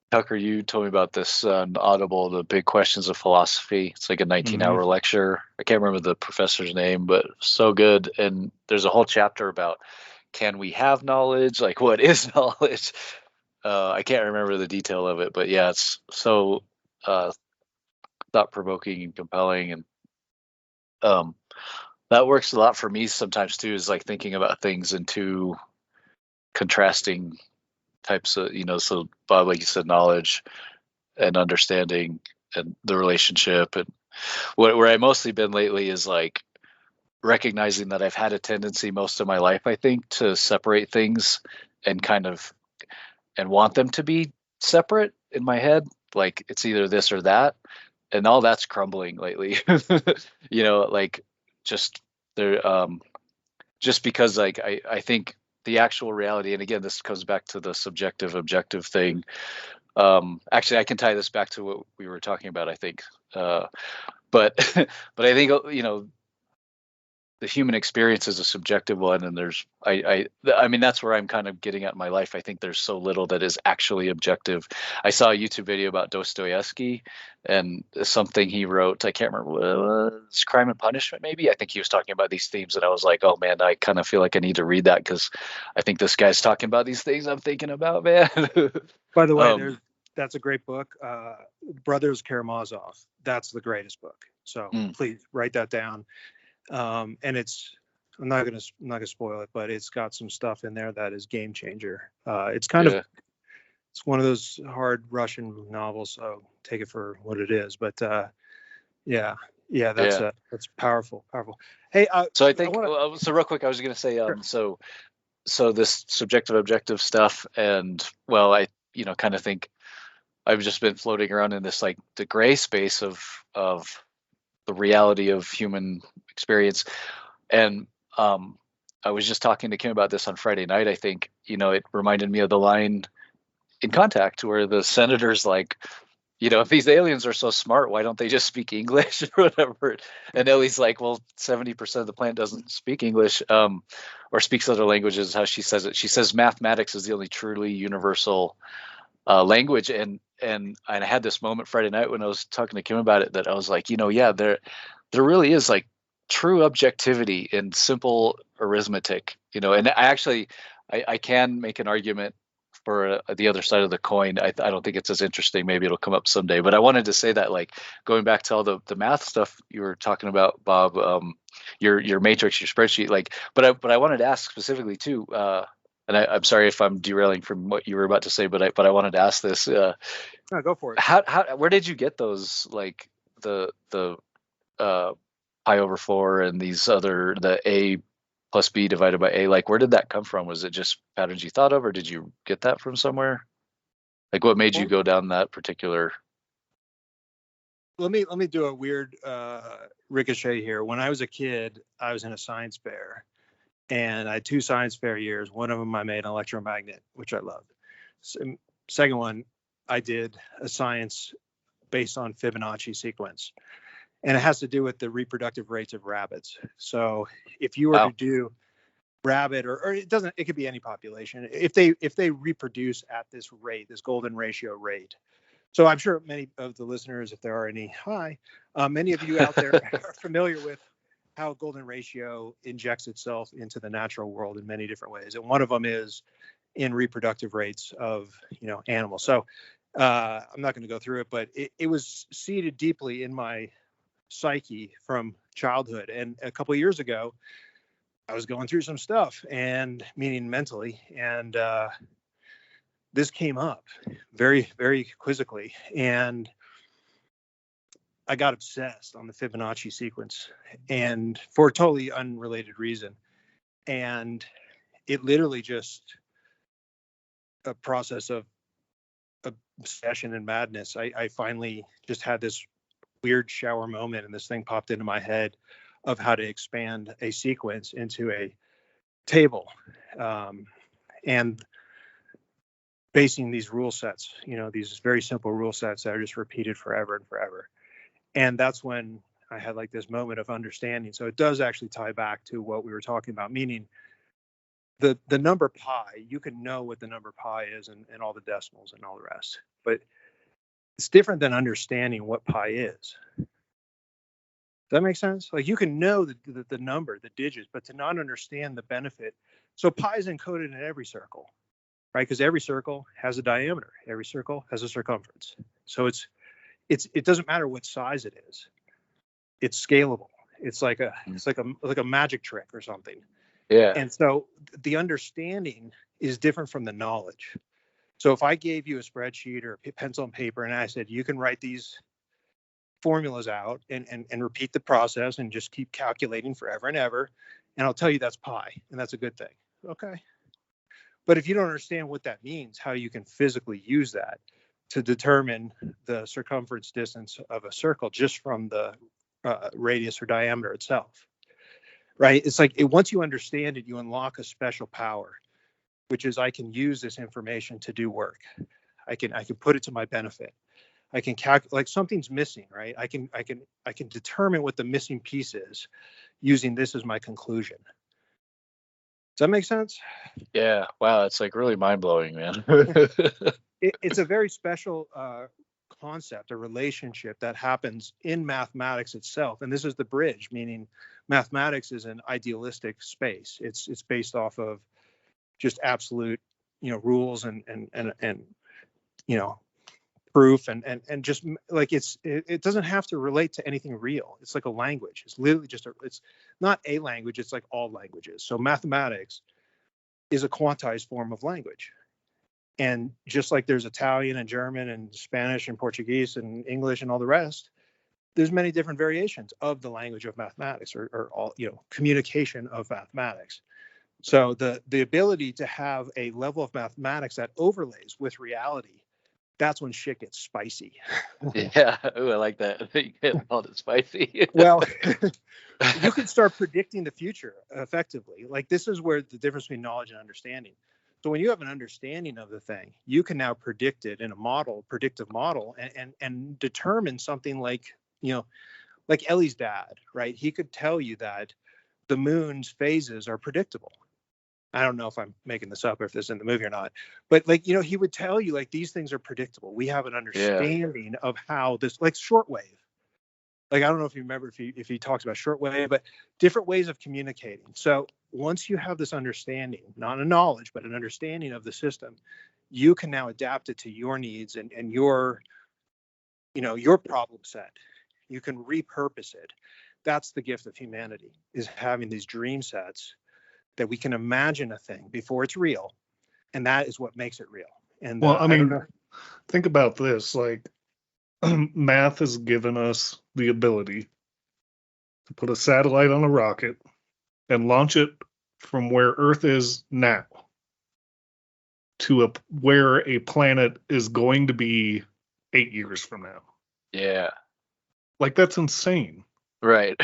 Tucker, you told me about this on Audible, the Big Questions of Philosophy. It's like a 19-hour lecture. I can't remember the professor's name, but so good. And there's a whole chapter about, can we have knowledge? Like, what is knowledge? I can't remember the detail of it, but yeah, it's so thought-provoking and compelling. And that works a lot for me sometimes too, is like thinking about things in two contrasting types of, so Bob, like you said, knowledge and understanding and the relationship. And where I mostly been lately is like recognizing that I've had a tendency most of my life, I think, to separate things and and want them to be separate in my head. Like it's either this or that. And all that's crumbling lately. Like just there, just because like I think the actual reality, and again, this comes back to the subjective objective thing. Actually, I can tie this back to what we were talking about, I think. But I think, the human experience is a subjective one, and I mean, that's where I'm kind of getting at in my life. I think there's so little that is actually objective. I saw a YouTube video about Dostoevsky and something he wrote. I can't remember what it was, Crime and Punishment, maybe. I think he was talking about these themes, and I was like, oh man, I kind of feel like I need to read that, because I think this guy's talking about these things I'm thinking about, man. By the way, that's a great book. Brothers Karamazov. That's the greatest book. So please write that down. And I'm not gonna spoil it, but it's got some stuff in there that is game changer. It's kind of, it's one of those hard Russian novels, so take it for what it is. But that's powerful. Hey, so I think so real quick, I was gonna say, sure. So this subjective objective stuff, and well, I kind of think I've just been floating around in this, like, the gray space of the reality of human experience. And I was just talking to Kim about this on Friday night. I think, it reminded me of the line in Contact where the senator's like, if these aliens are so smart, why don't they just speak English or whatever? And Ellie's like, well, 70% of the planet doesn't speak English, or speaks other languages, how she says it. She says mathematics is the only truly universal language. And I had this moment Friday night when I was talking to Kim about it, that I was like, there really is, like, true objectivity in simple arithmetic, and I can make an argument for the other side of the coin. I don't think it's as interesting. Maybe it'll come up someday, but I wanted to say that, like, going back to all the math stuff you were talking about, Bob, your matrix, your spreadsheet, like, but I wanted to ask specifically too, and I'm sorry if I'm derailing from what you were about to say, but I wanted to ask this. No, go for it. Where did you get those, like, the pi over 4 and these other, the a plus b divided by a, like, where did that come from? Was it just patterns you thought of, or did you get that from somewhere? Like, what made you go down that particular? Let me do a weird ricochet here. When I was a kid, I was in a science fair, and I had 2 science fair years. One of them I made an electromagnet, which I loved. Second one, I did a science based on Fibonacci sequence. And it has to do with the reproductive rates of rabbits. So if you were to do rabbit, or it could be any population, if they reproduce at this rate, this golden ratio rate. So I'm sure many of the listeners, if there are any, many of you out there are familiar with how golden ratio injects itself into the natural world in many different ways. And one of them is in reproductive rates of, animals. So I'm not going to go through it, but it was seated deeply in my psyche from childhood. And a couple of years ago, I was going through some stuff, and meaning mentally, and this came up very, very quizzically, and I got obsessed on the Fibonacci sequence, and for a totally unrelated reason. And it literally just a process of obsession and madness. I finally just had this weird shower moment, and this thing popped into my head of how to expand a sequence into a table, and basing these rule sets, these very simple rule sets that are just repeated forever and forever. And that's when I had, like, this moment of understanding. So it does actually tie back to what we were talking about, meaning the number pi. You can know what the number pi is and all the decimals and all the rest, but it's different than understanding what pi is. Does that make sense? Like, you can know the number, the digits, but to not understand the benefit. So pi is encoded in every circle, right? Because every circle has a diameter. Every circle has a circumference. So it doesn't matter what size it is. It's scalable. It's like a magic trick or something. Yeah. And so the understanding is different from the knowledge. So if I gave you a spreadsheet or a pencil and paper, and I said, you can write these formulas out and repeat the process and just keep calculating forever and ever, and I'll tell you that's pi, and that's a good thing. Okay. But if you don't understand what that means, how you can physically use that to determine the circumference distance of a circle just from the radius or diameter itself, right? It's like, once you understand it, you unlock a special power, which is I can use this information to do work. I can put it to my benefit. I can calculate, like, something's missing, right? I can determine what the missing piece is using this as my conclusion. Does that make sense? Yeah. Wow. It's like really mind blowing, man. It's a very special concept, a relationship that happens in mathematics itself. And this is the bridge, meaning mathematics is an idealistic space. It's based off of just absolute, rules and proof and just like it doesn't have to relate to anything real. It's like a language. It's literally just it's not a language. It's like all languages. So mathematics is a quantized form of language. And just like there's Italian and German and Spanish and Portuguese and English and all the rest, there's many different variations of the language of mathematics or all, communication of mathematics. So the ability to have a level of mathematics that overlays with reality, that's when shit gets spicy. Yeah. Ooh, I like that. You called it spicy. Well, you can start predicting the future effectively. Like, this is where the difference between knowledge and understanding. So when you have an understanding of the thing, you can now predict it in a predictive model, and determine something like, like Ellie's dad, right? He could tell you that the moon's phases are predictable. I don't know if I'm making this up or if this is in the movie or not, but like, he would tell you, like, these things are predictable. We have an understanding of how this, like shortwave. Like, I don't know if you remember if he talks about shortwave, but different ways of communicating. So once you have this understanding, not a knowledge, but an understanding of the system, you can now adapt it to your needs and your, your problem set. You can repurpose it. That's the gift of humanity, is having these dream sets that we can imagine a thing before it's real. And that is what makes it real. And well, I mean, think about this, like, math has given us the ability to put a satellite on a rocket and launch it from where Earth is now to where a planet is going to be 8 years from now. Yeah. Like, that's insane. Right.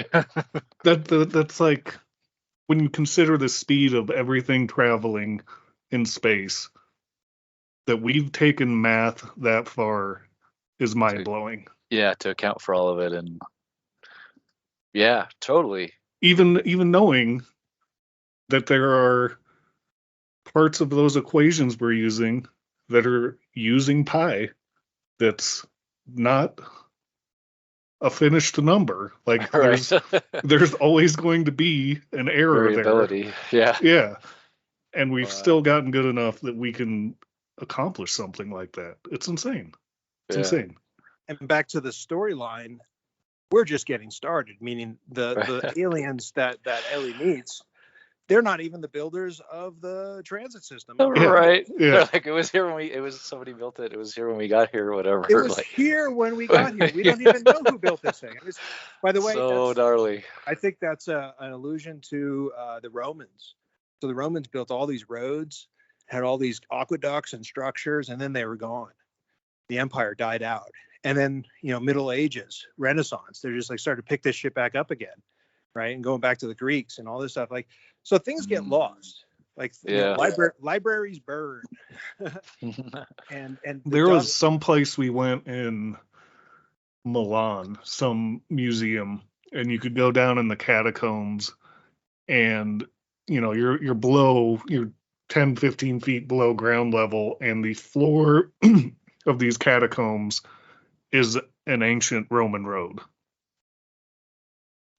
That's like, when you consider the speed of everything traveling in space, that we've taken math that far is mind-blowing. Yeah, to account for all of it. And yeah, totally. Even knowing that there are parts of those equations we're using that are using pi that's not a finished number. Like, there's always going to be an error variability there. Yeah. And we've still gotten good enough that we can accomplish something like that. It's insane. It's insane. And back to the storyline, we're just getting started, meaning the aliens that Ellie meets, they're not even the builders of the transit system. Right. Yeah. Like, somebody built it. It was here when we got here or whatever. It was here when we got here. We don't even know who built this thing. By the way, so gnarly. I think that's an allusion to the Romans. So the Romans built all these roads, had all these aqueducts and structures, and then they were gone. The empire died out. And then, Middle Ages, Renaissance, they're just like started to pick this shit back up again, right? And going back to the Greeks and all this stuff. Like, so things get lost. Like, libraries burn. and there was some place we went in Milan, some museum, and you could go down in the catacombs, and you're below, you're 10, 15 feet below ground level, and the floor of these catacombs is an ancient Roman road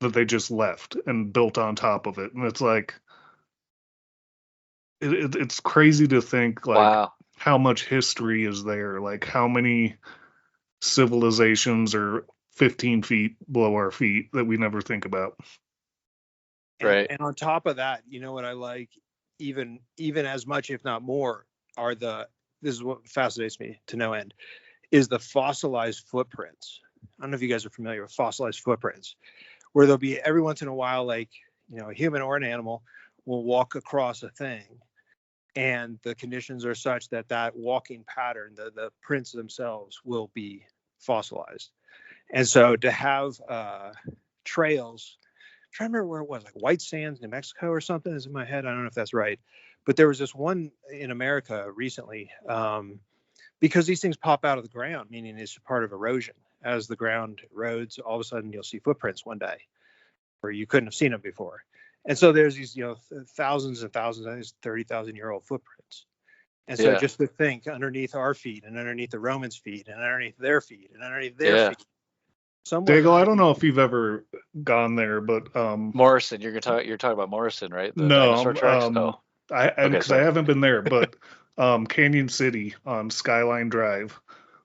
that they just left and built on top of it. And it's like, it's crazy to think, like, how much history is there, like how many civilizations are 15 feet below our feet that we never think about. Right. And on top of that, what I like even as much, if not more, are this is what fascinates me to no end, is the fossilized footprints. I don't know if you guys are familiar with fossilized footprints, where there'll be every once in a while, like, a human or an animal will walk across a thing, and the conditions are such that walking pattern, the prints themselves, will be fossilized. And so to have trails, I'm trying to remember where it was, like White Sands, New Mexico or something is in my head. I don't know if that's right. But there was this one in America recently, because these things pop out of the ground, meaning it's part of erosion. As the ground erodes, all of a sudden you'll see footprints one day where you couldn't have seen them before. And so there's these, thousands and thousands, I think it's 30,000-year-old footprints. And so just to think, underneath our feet and underneath the Romans' feet and underneath their feet and underneath their feet. Diego, I don't know if you've ever gone there, but Morrison, you're talking about Morrison, right? The no, dinosaur tracks. Because I haven't been there, but Canyon City on Skyline Drive,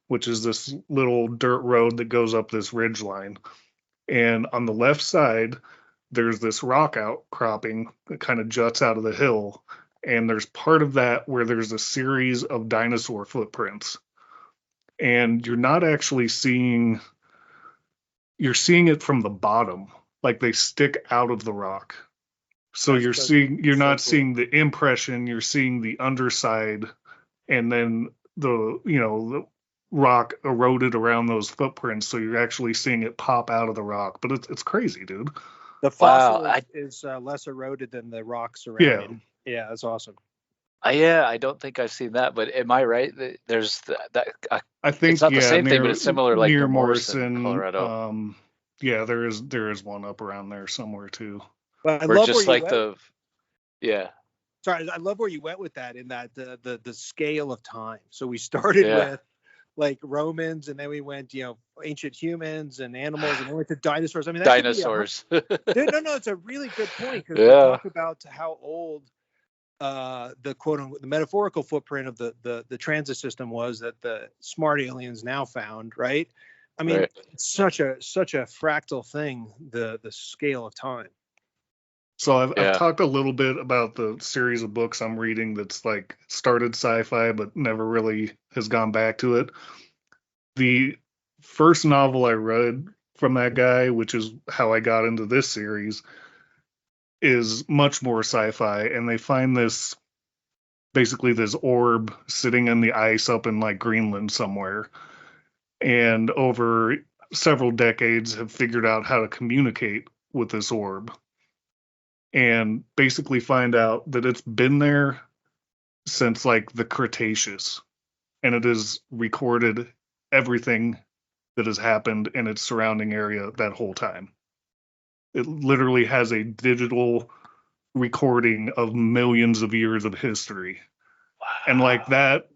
which is this little dirt road that goes up this ridge line, and on the left side there's this rock outcropping that kind of juts out of the hill, and there's part of that where there's a series of dinosaur footprints, and you're not actually seeing. You're seeing it from the bottom, like they stick out of the rock. So you're not seeing the impression, you're seeing the underside, and then the rock eroded around those footprints. So you're actually seeing it pop out of the rock. But it's crazy, dude. The fossil is less eroded than the rock surrounding. Yeah, that's awesome. I don't think I've seen that, but am I right? There's that. I think it's not the same thing, but it's similar, like near Morrison, Colorado. There is one up around there somewhere too. But I love just where you went. Sorry, I love where you went with that. In that the scale of time. So we started with like Romans, and then we went ancient humans and animals, and then we went to dinosaurs. I mean, dinosaurs. No, it's a really good point, because we talk about how old the quote unquote the metaphorical footprint of the transit system was that the smart aliens now found, right? I mean, it's such a fractal thing, the scale of time. So I've talked a little bit about the series of books I'm reading that's like started sci-fi but never really has gone back to it. The first novel I read from that guy, which is how I got into this series, is much more sci-fi, and they find this orb sitting in the ice up in like Greenland somewhere, and over several decades have figured out how to communicate with this orb, and basically find out that it's been there since like the Cretaceous, and it has recorded everything that has happened in its surrounding area that whole time. It literally has a digital recording of millions of years of history. Wow. And like that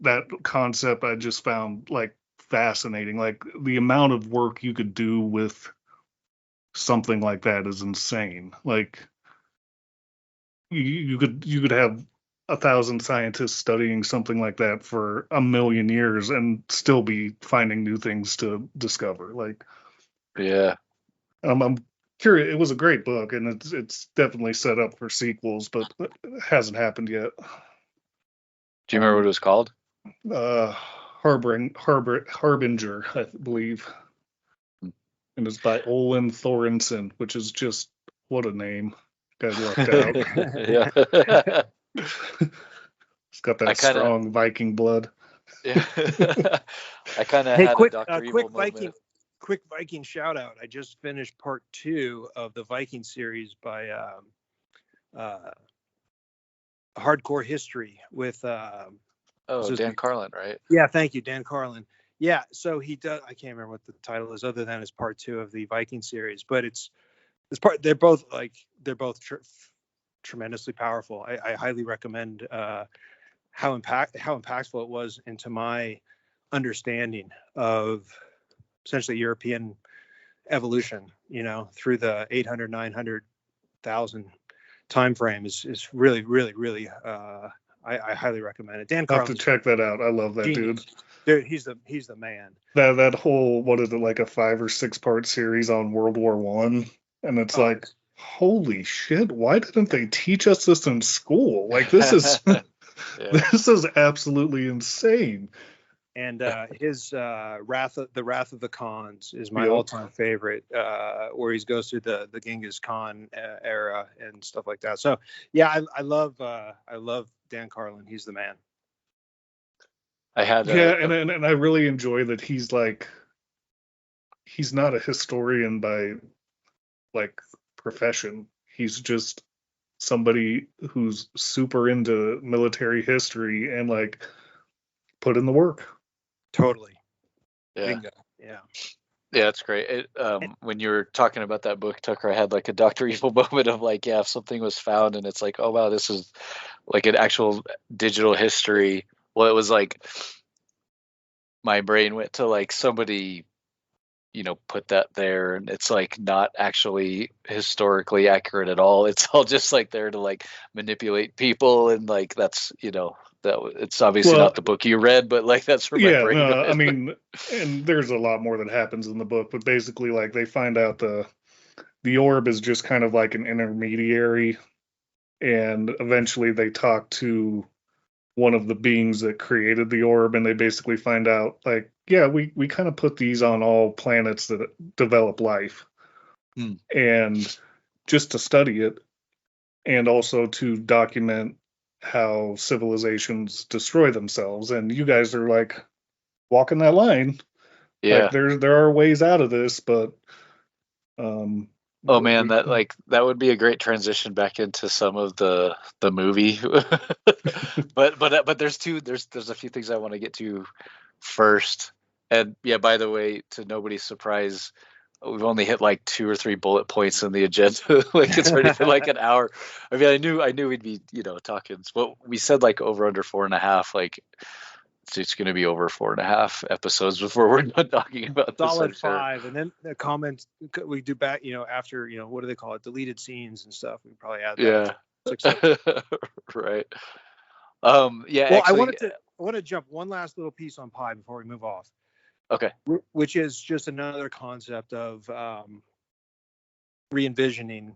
concept I just found like fascinating. Like the amount of work you could do with something like that is insane. Like you could have 1,000 scientists studying something like that for 1,000,000 years and still be finding new things to discover. Like, I'm curious. It was a great book, and it's definitely set up for sequels, but it hasn't happened yet. Do you remember what it was called? Harbinger, I believe. And it's by Olin Thorensen, which is just, what a name. Guy lucked out. It's got that strong Viking blood. Yeah. I kind of had a Dr. Evil moment. Quick Viking shout out. I just finished part 2 of the Viking series by Hardcore History with Dan Carlin, right? Yeah, thank you, Dan Carlin. Yeah, so he does. I can't remember what the title is other than it's part 2 of the Viking series, but it's part. They're both tremendously powerful. I highly recommend how impactful it was into my understanding of essentially European evolution, through the 800, 900,000 time frame is really, really, really, I highly recommend it. Dan Carlin. I have to check that out. I love that genius. Dude, he's the man. That whole, what is it, like a 5 or 6 part series on World War I, and it's like, holy shit, why didn't they teach us this in school? Like, this is this is absolutely insane. And his Wrath of the Khans is my all-time favorite, where he goes through the Genghis Khan era and stuff like that. So yeah, I love Dan Carlin. He's the man. I had and I really enjoy that he's not a historian by like profession. He's just somebody who's super into military history and like put in the work. Totally. Yeah. Bingo. Yeah. Yeah, that's great. When you were talking about that book, Tucker, I had like a Dr. Evil moment of like, yeah, if something was found and it's like, oh wow, this is like an actual digital history. Well, it was like my brain went to like somebody, put that there, and it's like not actually historically accurate at all. It's all just like there to like manipulate people, and like that's that it's obviously not the book you read, but like that's where my brain went. I mean, and there's a lot more that happens in the book, but basically like they find out the orb is just kind of like an intermediary, and eventually they talk to one of the beings that created the orb, and they basically find out like, yeah, we kind of put these on all planets that develop life, and just to study it, and also to document how civilizations destroy themselves. And you guys are like walking that line. Yeah. Like there are ways out of this, but oh man, that would be a great transition back into some of the movie. but there's a few things I want to get to first. And yeah, by the way, to nobody's surprise, we've only hit like 2 or 3 bullet points in the agenda. Like it's already been like an hour. I mean, I knew we'd be, talking. Well, we said like over under 4.5. Like it's going to be over 4.5 episodes before we're done talking about this. Solid 5, and then the comments we do back, after what do they call it, deleted scenes and stuff. We probably add that. Yeah. Right. Yeah. Well, actually, I want to jump one last little piece on Pi before we move off. Okay. Which is just another concept of re-envisioning,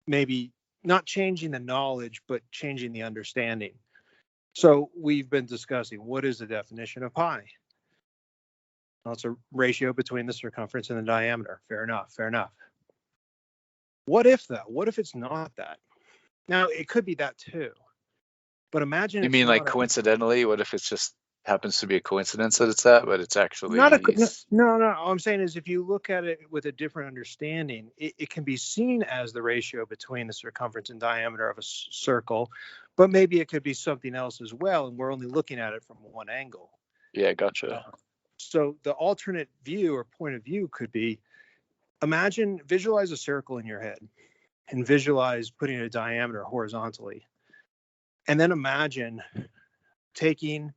maybe not changing the knowledge, but changing the understanding. So we've been discussing what is the definition of pi. Well, it's a ratio between the circumference and the diameter. Fair enough. What if though? What if it's not that? Now it could be that too. But imagine you mean like coincidentally? What if it's just happens to be a coincidence that it's that, but it's actually no. All I'm saying is if you look at it with a different understanding, it can be seen as the ratio between the circumference and diameter of a circle, but maybe it could be something else as well, and we're only looking at it from one angle. Yeah, gotcha. So the alternate view or point of view could be, visualize a circle in your head and visualize putting a diameter horizontally. And then imagine taking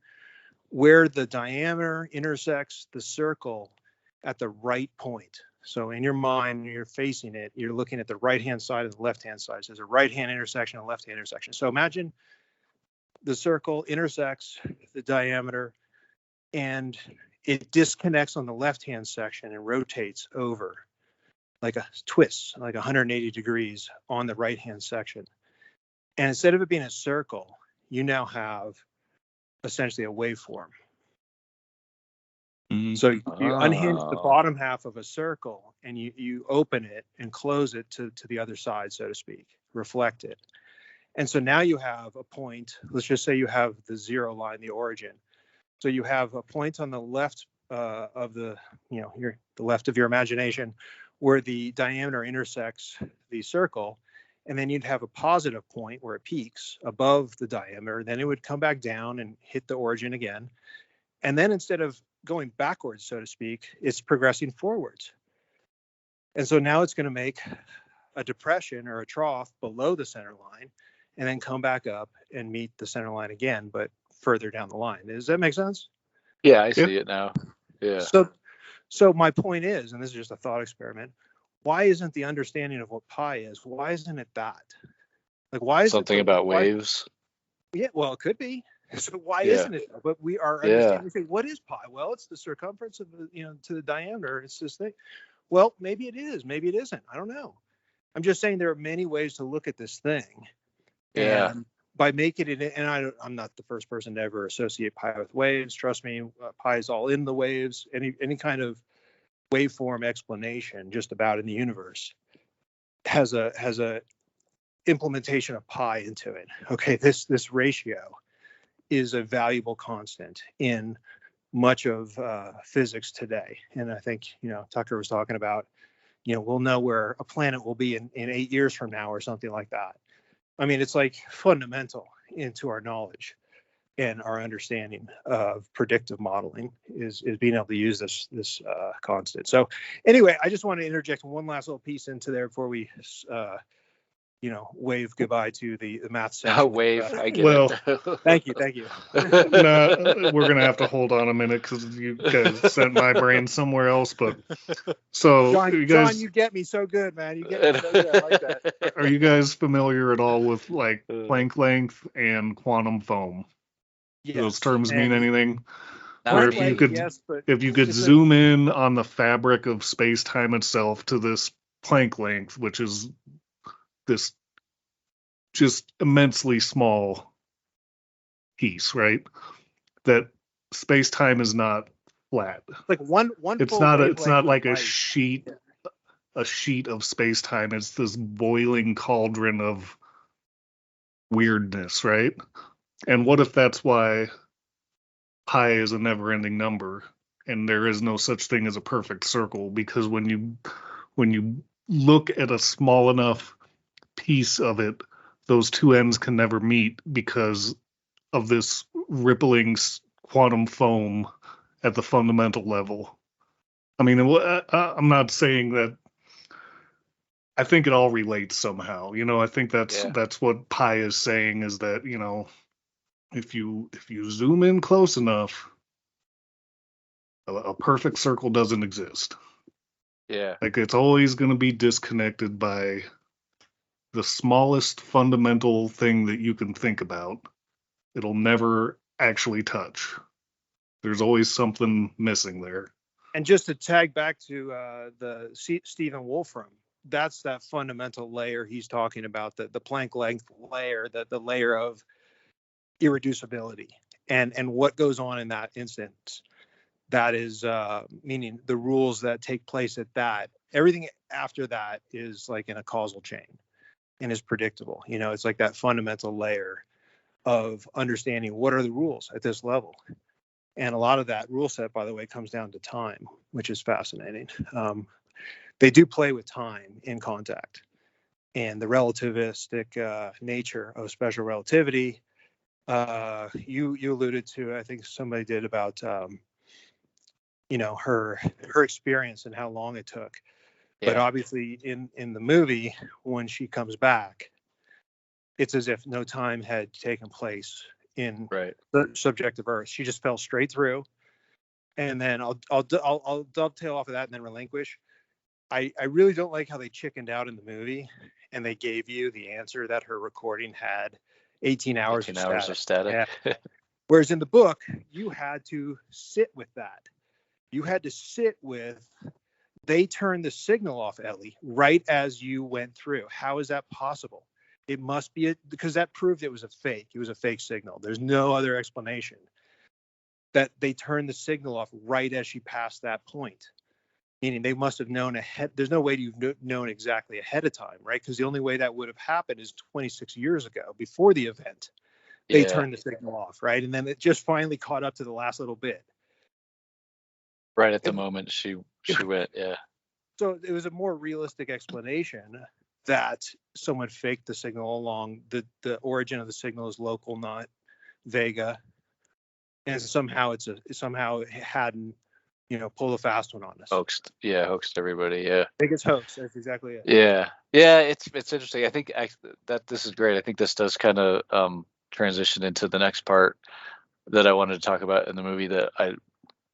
where the diameter intersects the circle at the right point. So in your mind, you're facing it, you're looking at the right-hand side and the left-hand side. So there's a right-hand intersection and a left-hand intersection. So imagine the circle intersects the diameter and it disconnects on the left-hand section and rotates over like a twist, like 180 degrees on the right-hand section. And instead of it being a circle, you now have essentially a waveform. So you unhinge the bottom half of a circle and you open it and close it to the other side, so to speak, reflect it. And so now you have a point, let's just say you have the zero line, the origin. So you have a point on the left of the left of your imagination where the diameter intersects the circle. And then you'd have a positive point where it peaks above the diameter. Then it would come back down and hit the origin again. And then instead of going backwards, so to speak, it's progressing forwards. And so now it's going to make a depression or a trough below the center line and then come back up and meet the center line again, but further down the line. Does that make sense? Yeah, I see it now. Yeah. So my point is, and this is just a thought experiment, why isn't the understanding of what pi is, why isn't it that? Like, why is something about waves? Yeah, well, it could be. So why isn't it? But we are understanding. What is pi? Well, it's the circumference of the, to the diameter. It's this thing. Well, maybe it is. Maybe it isn't. I don't know. I'm just saying there are many ways to look at this thing. Yeah. And by making it, and I'm not the first person to ever associate pi with waves. Trust me, pi is all in the waves. Any kind of waveform explanation just about in the universe has a implementation of pi into it. Okay, this ratio is a valuable constant in much of physics today. And I think, Tucker was talking about, we'll know where a planet will be in 8 years from now or something like that. I mean, it's like fundamental into our knowledge. in our understanding of predictive modeling is being able to use this constant. So anyway, I just want to interject one last little piece into there before we wave goodbye to the math section. Wave. I get it. Thank you. No, we're gonna have to hold on a minute because you guys sent my brain somewhere else. But so John, you get me so good, man. You get me so good. I like that. Are you guys familiar at all with like Planck length and quantum foam? Yes. Those terms mean anything? Or if you could, if you could zoom in on the fabric of space-time itself to this Planck length, which is this just immensely small piece, right? That space-time is not flat. Like one. It's not like a sheet of space-time. It's this boiling cauldron of weirdness, right? And what if that's why pi is a never-ending number and there is no such thing as a perfect circle? Because when you look at a small enough piece of it, those two ends can never meet because of this rippling quantum foam at the fundamental level. I mean, I'm not saying that. I think it all relates somehow. I think that's what pi is saying, is that, if you zoom in close enough, a perfect circle doesn't exist. Yeah. Like, it's always going to be disconnected by the smallest fundamental thing that you can think about. It'll never actually touch. There's always something missing there. And just to tag back to the Stephen Wolfram, that's that fundamental layer he's talking about, the Planck length layer, the layer of irreducibility, and what goes on in that instance. That is meaning the rules that take place at that. Everything after that is like in a causal chain and is predictable. It's like that fundamental layer of understanding what are the rules at this level. And a lot of that rule set, by the way, comes down to time, which is fascinating. They do play with time in Contact, and the relativistic nature of special relativity. You alluded to, I think somebody did, about her experience and how long it took. Yeah. But obviously in the movie, when she comes back, it's as if no time had taken place in the subjective Earth. She just fell straight through. And then I'll dovetail off of that and then relinquish. I really don't like how they chickened out in the movie and they gave you the answer that her recording had 18 hours of static. Yeah. Whereas in the book, you had to sit with that. You had to sit with, they turned the signal off, Ellie, right as you went through. How is that possible? It must be because that proved it was a fake. It was a fake signal. There's no other explanation. That they turned the signal off right as she passed that point. Meaning they must have known ahead. There's no way you've known exactly ahead of time, right? Because the only way that would have happened is 26 years ago, before the event. They turned the signal off, right? And then it just finally caught up to the last little bit. Right at the moment she went, yeah. So it was a more realistic explanation that someone faked the signal along. The origin of the signal is local, not Vega. And somehow it hadn't, pull a fast one on us. Hoaxed everybody. Yeah. I think it's hoax. That's exactly it. Yeah. It's interesting. I think that this is great. I think this does kind of transition into the next part that I wanted to talk about in the movie. That I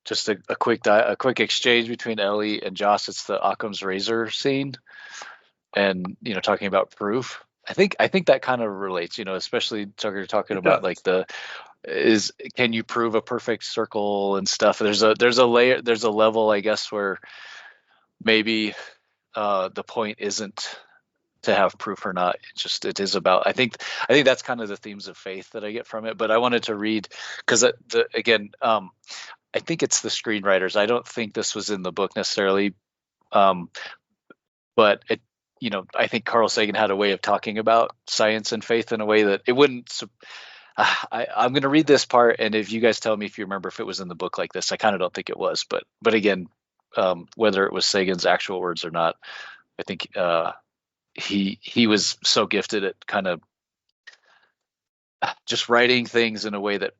just a quick exchange between Ellie and Joss. It's the Occam's razor scene, and talking about proof. I think that kind of relates. Especially talking about like can you prove a perfect circle and stuff. There's a level, I guess, where maybe the point isn't to have proof or not. It is about, I think that's kind of the themes of faith that I get from it. But I wanted to read, because I think it's the screenwriters. I don't think this was in the book necessarily, but it, I think Carl Sagan had a way of talking about science and faith in a way that it wouldn't. I'm going to read this part, and if you guys tell me if you remember if it was in the book like this. I kind of don't think it was, but again, whether it was Sagan's actual words or not, I think he was so gifted at kind of just writing things in a way that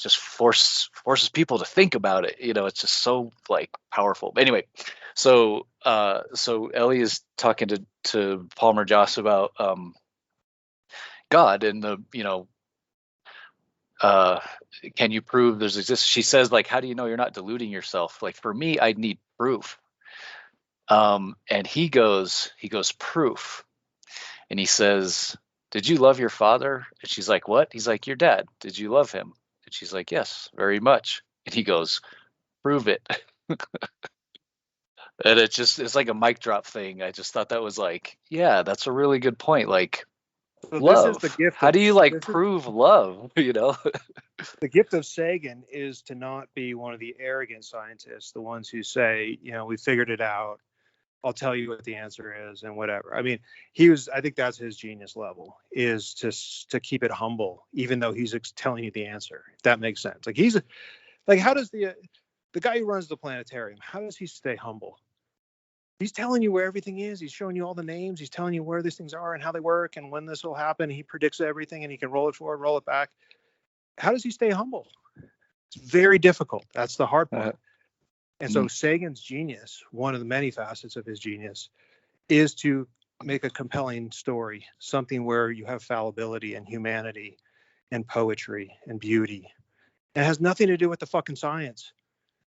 just forces people to think about it. It's just so like powerful. Anyway, so Ellie is talking to Palmer Joss about God and can you prove there's exist? She says, like, how do you know you're not deluding yourself? Like, for me, I'd need proof. And he goes proof. And he says, did you love your father? And she's like, what? He's like, your dad. Did you love him? And she's like, yes, very much. And he goes, prove it. And it's like a mic drop thing. I just thought that was like, yeah, that's a really good point. Like, so love. This is the gift. How do you prove love? The gift of Sagan is to not be one of the arrogant scientists, the ones who say, we figured it out. I'll tell you what the answer is and whatever. I mean, I think that's his genius level, is to keep it humble, even though he's telling you the answer. If that makes sense. Like how does the guy who runs the planetarium, how does he stay humble? He's telling you where everything is. He's showing you all the names. He's telling you where these things are and how they work and when this will happen. He predicts everything and he can roll it forward, roll it back. How does he stay humble? It's very difficult. That's the hard part. And so Sagan's genius, one of the many facets of his genius, is to make a compelling story, something where you have fallibility and humanity and poetry and beauty. It has nothing to do with the fucking science.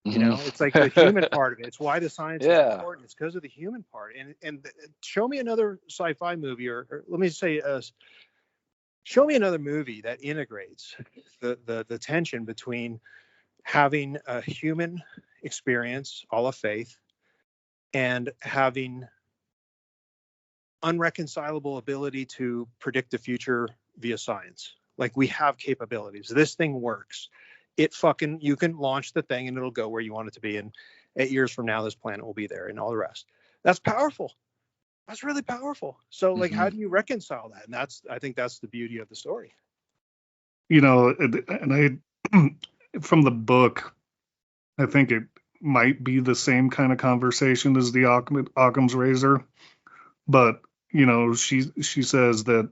It's like the human part of it. It's why the science is important. It's because of the human part. And show me another sci-fi movie, or let me say, show me another movie that integrates the tension between having a human experience, all of faith, and having unreconcilable ability to predict the future via science. Like, we have capabilities. This thing works. You can launch the thing and it'll go where you want it to be. And 8 years from now, this planet will be there and all the rest. That's powerful. That's really powerful. So like, how do you reconcile that? And I think that's the beauty of the story. And from the book, I think it might be the same kind of conversation as the Occam's razor, but she says that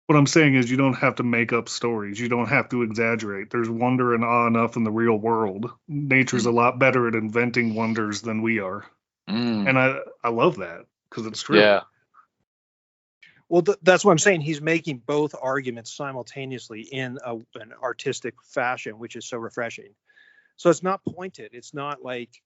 what I'm saying is you don't have to make up stories. You don't have to exaggerate. There's wonder and awe enough in the real world. Nature's a lot better at inventing wonders than we are. And I love that because it's true. Yeah. Well, that's what I'm saying. He's making both arguments simultaneously in an artistic fashion, which is so refreshing. So it's not pointed. It's not like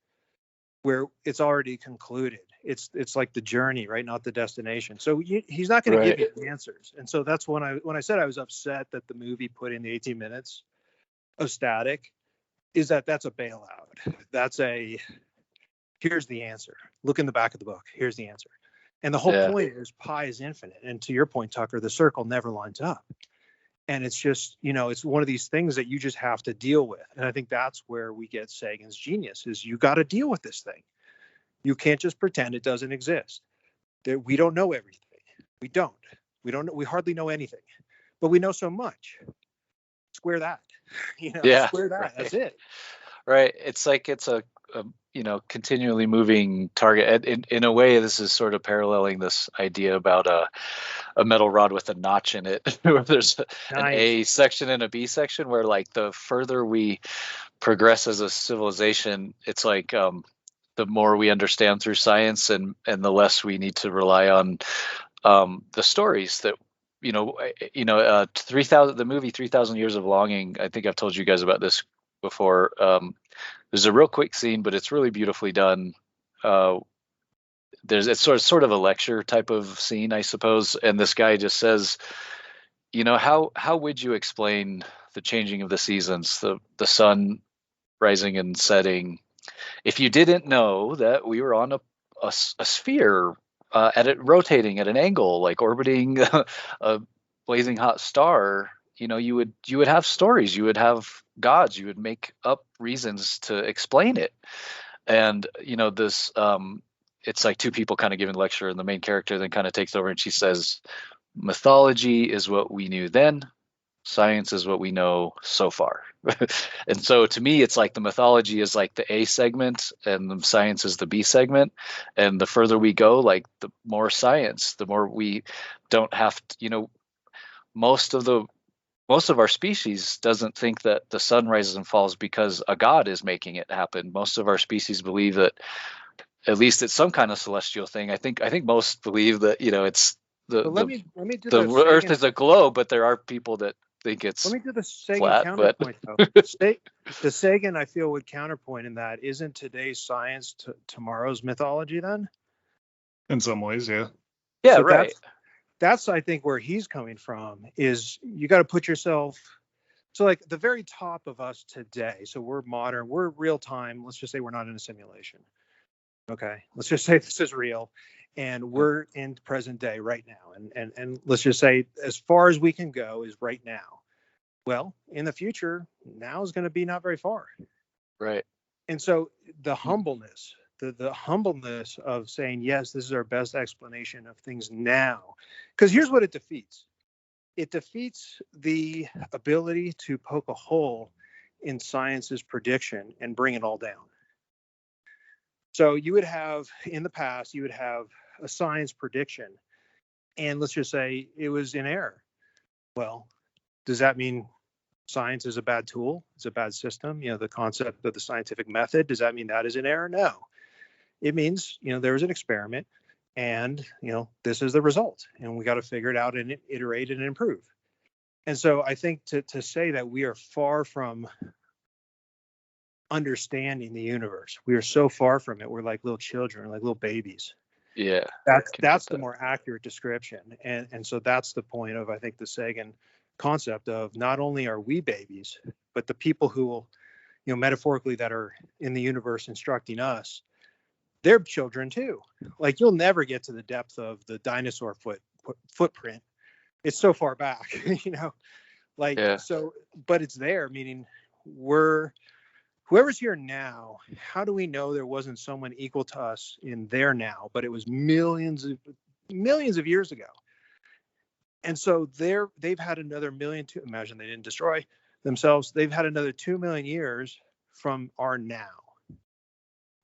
where it's already concluded. It's like the journey, right? Not the destination. So he's not going to give you the answers. And so that's when I said I was upset that the movie put in the 18 minutes of static, is that's a bailout. Here's the answer. Look in the back of the book. Here's the answer. And the whole point is pi is infinite. And to your point, Tucker, the circle never lines up. And it's just, it's one of these things that you just have to deal with. And I think that's where we get Sagan's genius, is you got to deal with this thing. You can't just pretend it doesn't exist. We don't know everything. We don't know. We hardly know anything, but we know so much. Square that, square that. Right. That's it. Right. It's like it's a continually moving target. In a way, this is sort of paralleling this idea about a metal rod with a notch in it, where there's an A section and a B section, where like the further we progress as a civilization, it's like the more we understand through science, and the less we need to rely on the stories that 3,000. The movie 3,000 Years of Longing. I think I've told you guys about this before. There's a real quick scene, but it's really beautifully done. It's sort of a lecture type of scene, I suppose. And this guy just says, how would you explain the changing of the seasons, the sun rising and setting, if you didn't know that we were on a sphere rotating at an angle, like orbiting a blazing hot star? You would have stories, you would have gods, you would make up reasons to explain it. And this it's like two people kind of giving a lecture, and the main character then kind of takes over and she says, mythology is what we knew then, science is what we know so far. And so to me, it's like the mythology is like the A segment and the science is the B segment. And the further we go, like the more science, the more we don't have to, most of the most of our species doesn't think that the sun rises and falls because a god is making it happen. Most of our species believe that at least it's some kind of celestial thing. I think most believe that, it's But let me do the the Earth Sagan. is a globe, but there are people that think it's Let me do the Sagan flat. But counterpoint though. The Sagan, I feel, would counterpoint in that isn't today's science tomorrow's mythology then? In some ways, yeah. yeah, So right. That's I think where he's coming from is you got to put yourself. So like the very top of us today. So we're modern. We're real time. Let's just say we're not in a simulation. Okay. Let's just say this is real, and we're in present day right now. And let's just say as far as we can go is right now. Well, in the future, now is going to be not very far. Right. And so the humbleness, the humbleness of saying, yes, this is our best explanation of things now. Because here's what it defeats. It defeats the ability to poke a hole in science's prediction and bring it all down. So you would have, in the past, you would have a science prediction, and let's just say it was in error. Well, does that mean science is a bad tool? It's a bad system? The concept of the scientific method, does that mean that is in error? No. It means, there was an experiment, and, this is the result, and we got to figure it out and iterate and improve. And so I think to say that we are far from understanding the universe, we are so far from it. We're like little children, like little babies. Yeah. That's the more accurate description. And so that's the point of, I think, the Sagan concept of not only are we babies, but the people who will, metaphorically, that are in the universe instructing us, they're children too. Like you'll never get to the depth of the dinosaur footprint. It's so far back, so, but it's there, meaning whoever's here now, how do we know there wasn't someone equal to us in there now, but it was millions of years ago? And so they've had another million to imagine they didn't destroy themselves. They've had another 2 million years from our now.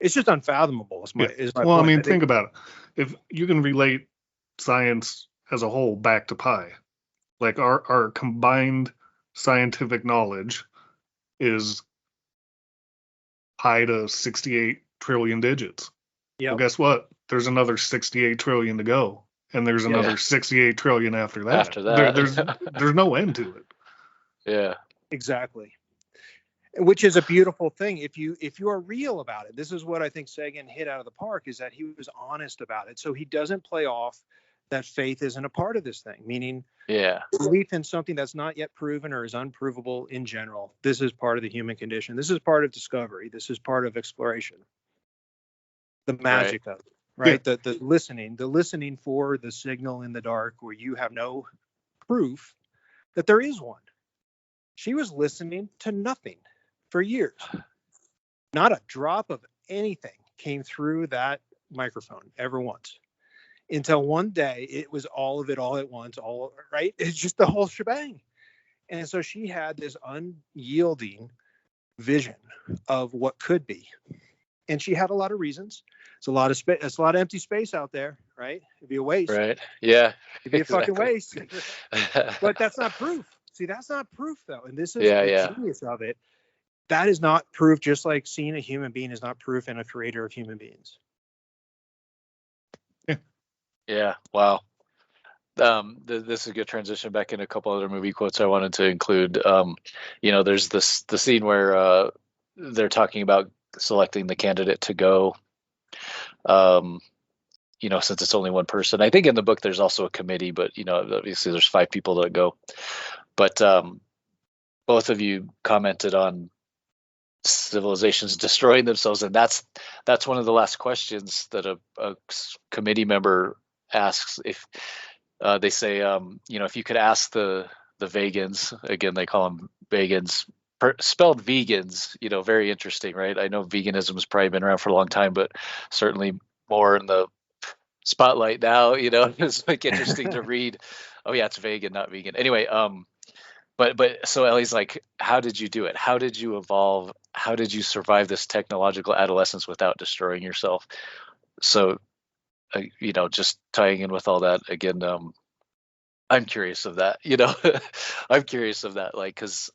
It's just unfathomable. Is my well, point. I mean, think about it. If you can relate science as a whole back to pi, like our combined scientific knowledge is pi to 68 trillion digits. Yeah. Well, guess what? There's another 68 trillion to go, and there's another 68 trillion after that. There's no end to it. Yeah. Exactly. Which is a beautiful thing if you are real about it. This is what I think Sagan hit out of the park, is that he was honest about it. So he doesn't play off that faith isn't a part of this thing, meaning belief in something that's not yet proven or is unprovable in general. This is part of the human condition. This is part of discovery. This is part of exploration. The magic of it, right? Yeah. The listening for the signal in the dark where you have no proof that there is one. She was listening to nothing for years. Not a drop of anything came through that microphone ever once. Until one day it was all of it all at once, all right. It's just the whole shebang. And so she had this unyielding vision of what could be. And she had a lot of reasons. It's a lot of space. It's a lot of empty space out there, right? It'd be a waste. Right. Yeah. It'd be a fucking waste. But that's not proof. See, that's not proof though. And this is the genius of it. That is not proof, just like seeing a human being is not proof in a creator of human beings. Yeah. Wow. This is a good transition back in a couple other movie quotes I wanted to include. There's the scene where they're talking about selecting the candidate to go. Since it's only one person. I think in the book there's also a committee, but obviously there's 5 people that go. But both of you commented on civilizations destroying themselves, and that's one of the last questions that a committee member asks. If they say, if you could ask the vegans, again they call them vegans, spelled vegans, very interesting, right? I know veganism has probably been around for a long time, but certainly more in the spotlight now. It's like interesting to read. Oh yeah, it's vegan, not vegan. Anyway, but so Ellie's like, how did you do it? How did you evolve? How did you survive this technological adolescence without destroying yourself? So, just tying in with all that again, I'm curious of that, I'm curious of that, like, because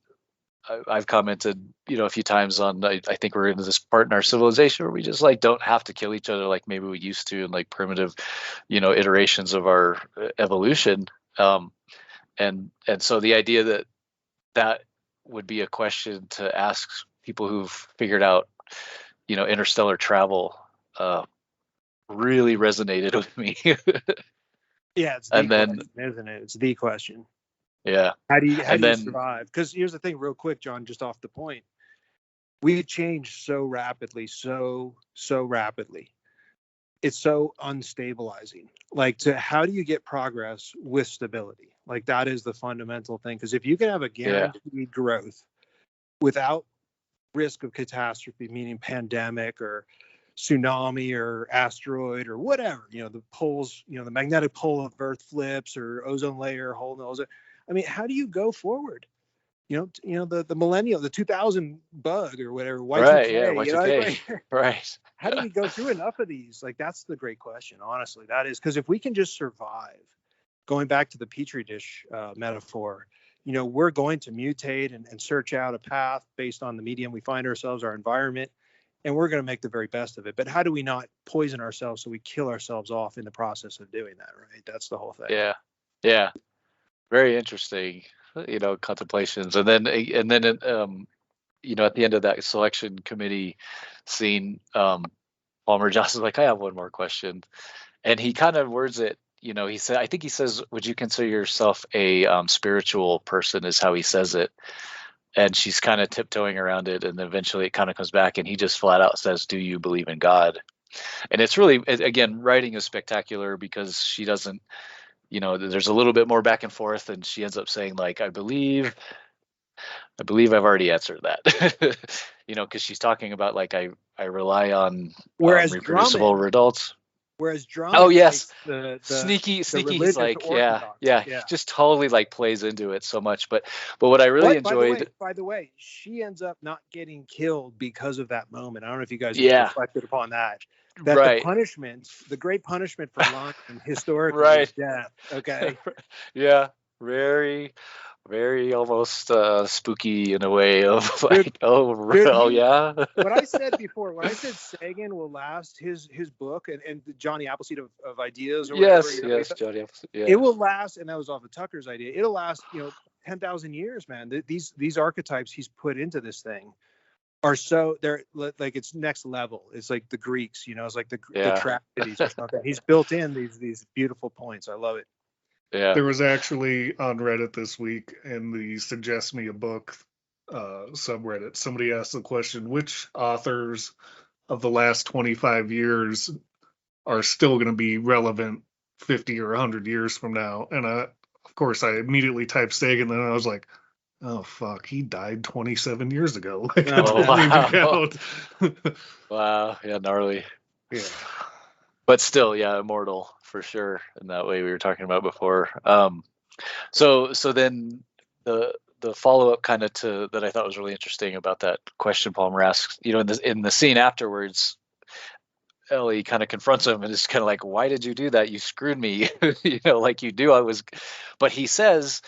I've commented, a few times on, I think we're into this part in our civilization where we just like don't have to kill each other like maybe we used to in like primitive, iterations of our evolution. And so the idea that would be a question to ask people who've figured out, interstellar travel, really resonated with me. Yeah, it's the And then, question, isn't it? It's the question. yeah. How do you then, survive? Because here's the thing, real quick, John, just off the point. We change so rapidly, so rapidly. It's so unstabilizing. Like, how do you get progress with stability? Like, that is the fundamental thing. Because if you can have a guaranteed growth without risk of catastrophe, meaning pandemic or tsunami or asteroid or whatever, the poles, the magnetic pole of Earth flips or ozone layer hole in the ozone. I mean, how do you go forward? The millennial, the 2000 bug or whatever, Y2K. Right, yeah, Y2K. Right. How do we go through enough of these? Like, that's the great question, honestly. That is, because if we can just survive, going back to the petri dish metaphor, we're going to mutate and search out a path based on the medium we find ourselves, our environment, and we're going to make the very best of it. But how do we not poison ourselves so we kill ourselves off in the process of doing that, right? That's the whole thing. Yeah. Very interesting, contemplations. And then, at the end of that selection committee scene, Palmer Johnson is like, I have one more question. And he kind of words it, he says, would you consider yourself a spiritual person, is how he says it. And she's kind of tiptoeing around it. And eventually it kind of comes back and he just flat out says, do you believe in God? And it's really, again, writing is spectacular because she doesn't, there's a little bit more back and forth, and she ends up saying, like, I believe I've already answered that, because she's talking about, like, I rely on reproducible results. Whereas Drummond, oh yes, the sneaky. He's like, orthodox. He just totally like plays into it so much. But what I really enjoyed. By the way, she ends up not getting killed because of that moment. I don't know if you guys have reflected upon that. That right. The great punishment for lying historically is death. Okay. Yeah. Very, very almost spooky in a way of like, yeah. What I said before, when I said Sagan will last, his book and the Johnny Appleseed of ideas or whatever. Yes, Johnny Appleseed. Yeah. It will last, and that was off of Tucker's idea. It'll last, 10,000 years, man. These archetypes he's put into this thing are so, they're like, it's next level. It's like the Greeks, it's like the tragedies or something. He's built in these beautiful points. I love it. Yeah. There was actually on Reddit this week in the Suggest Me a Book subreddit, somebody asked the question, which authors of the last 25 years are still going to be relevant 50 or 100 years from now? And of course, I immediately typed Sagan, and I was like, oh, fuck, he died 27 years ago. Like, wow. Wow. Yeah, gnarly. Yeah. But still, immortal for sure. In that way we were talking about before. So then the follow-up kind of to that I thought was really interesting about that question Palmer asks, in the scene afterwards, Ellie kind of confronts him and is kind of like, why did you do that? You screwed me. Like you do. But he says,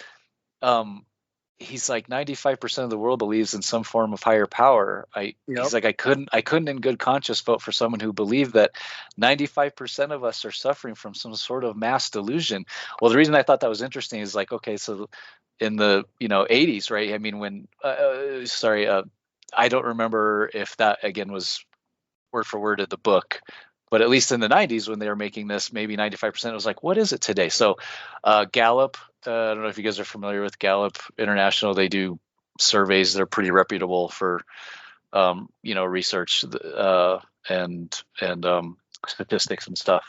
he's like 95% of the world believes in some form of higher power. He's like, I couldn't in good conscience vote for someone who believed that 95% of us are suffering from some sort of mass delusion. Well, the reason I thought that was interesting is like, okay, so in the 80s, right? I mean, when I don't remember if that again was word for word of the book, but at least in the 90s when they were making this, maybe 95% was like, what is it today? So Gallup, I don't know if you guys are familiar with Gallup International. They do surveys. They're pretty reputable for, research and statistics and stuff.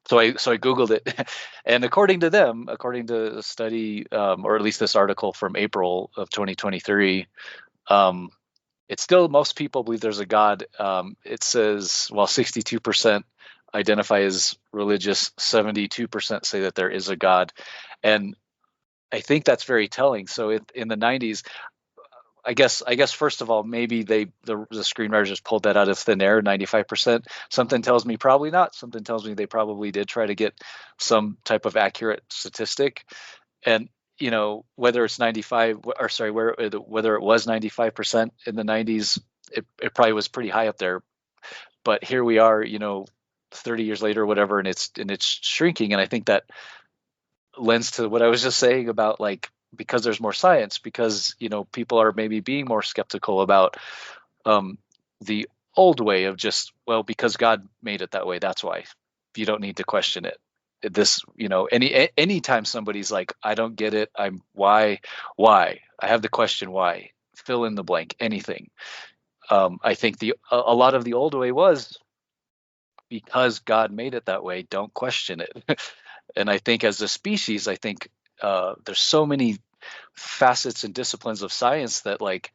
So I Googled it, and according to the study, or at least this article from April of 2023, it's still, most people believe there's a God. It says, while 62% identify as religious, 72% say that there is a God. And I think that's very telling. So in the 90s, I guess first of all, maybe the screenwriters just pulled that out of thin air, 95%. Something tells me probably not. Something tells me they probably did try to get some type of accurate statistic. And whether it's 95 or sorry, whether it was 95% in the 90s, it probably was pretty high up there. But here we are, 30 years later or whatever, and it's shrinking. And I think that lends to what I was just saying about, like, because there's more science, because people are maybe being more skeptical about the old way of just, well, because God made it that way, that's why. You don't need to question it. This, anytime somebody's like, I don't get it, why I have the question why, fill in the blank, anything. I think a lot of the old way was because God made it that way, don't question it. And I think as a species, I think there's so many facets and disciplines of science that, like,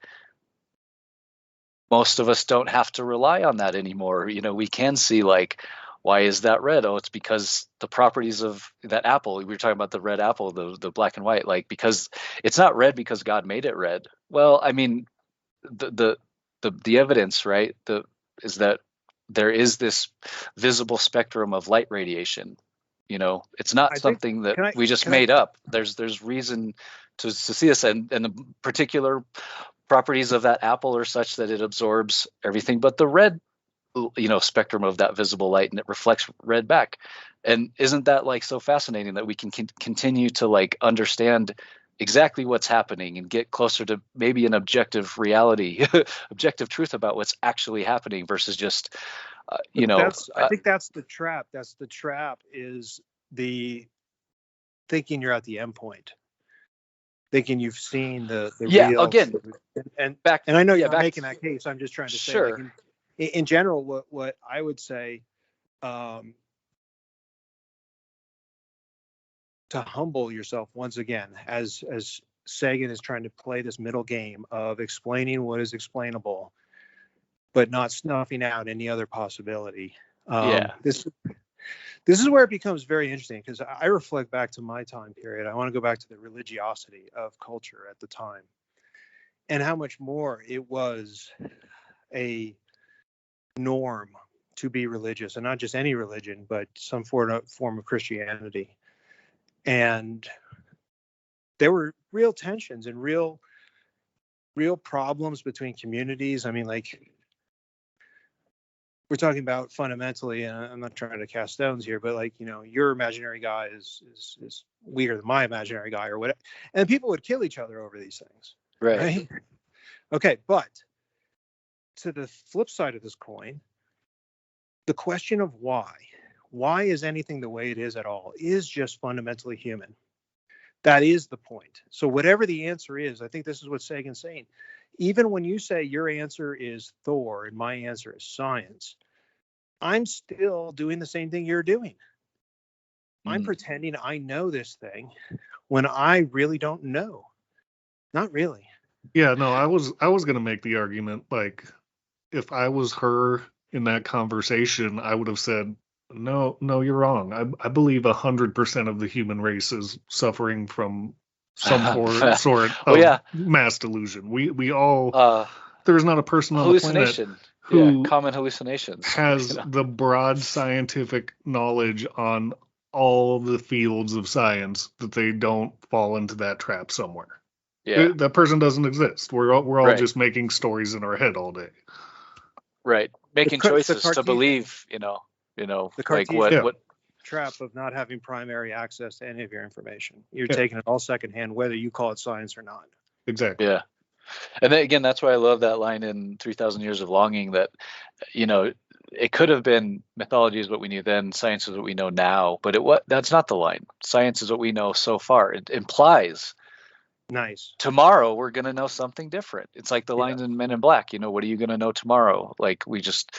most of us don't have to rely on that anymore. We can see, like, why is that red? Oh, it's because the properties of that apple. We were talking about the red apple, the black and white, like, because it's not red because God made it red. Well, I mean, the evidence, right, is that there is this visible spectrum of light radiation. It's not something that we just made up. There's reason to see this, and the particular properties of that apple are such that it absorbs everything but the red spectrum of that visible light, and it reflects red back. And isn't that, like, so fascinating that we can continue to, like, understand exactly what's happening and get closer to maybe an objective reality, objective truth about what's actually happening versus just I think that's the trap. That's the trap, is the thinking you're at the end point, thinking you've seen the real. Again, and I know you're making that case. I'm just trying to say, like, in general, what I would say, to humble yourself once again, as Sagan is trying to play this middle game of explaining what is explainable, but not snuffing out any other possibility. This is where it becomes very interesting, because I reflect back to my time period. I want to go back to the religiosity of culture at the time, and how much more it was a norm to be religious, and not just any religion, but some form of Christianity. And there were real tensions and real problems between communities. I mean, like, we're talking about fundamentally, and I'm not trying to cast stones here, but, like, your imaginary guy is weaker than my imaginary guy, or whatever, and people would kill each other over these things, right? Okay, but to the flip side of this coin, the question of why is anything the way it is at all is just fundamentally human. That is the point. So whatever the answer is, I think this is what Sagan's saying. Even when you say your answer is Thor and my answer is science, I'm still doing the same thing you're doing. I'm pretending I know this thing when I really don't know. Not really. Yeah, no, I was going to make the argument, like, if I was her in that conversation, I would have said, no, you're wrong. I believe 100% of the human race is suffering from some sort of mass delusion. We all, there's not a person on the planet who common hallucinations has the broad scientific knowledge on all the fields of science that they don't fall into that trap somewhere. Yeah, that person doesn't exist. We're all just making stories in our head all day. Right, making choices to believe. The Cartesian trap of not having primary access to any of your information. You're taking it all secondhand, whether you call it science or not. Exactly. Yeah. And then, again, that's why I love that line in 3,000 Years of Longing, that, it could have been mythology is what we knew then, science is what we know now, but that's not the line. Science is what we know so far. It implies tomorrow we're going to know something different. It's like the lines in Men in Black, what are you going to know tomorrow? Like, we just...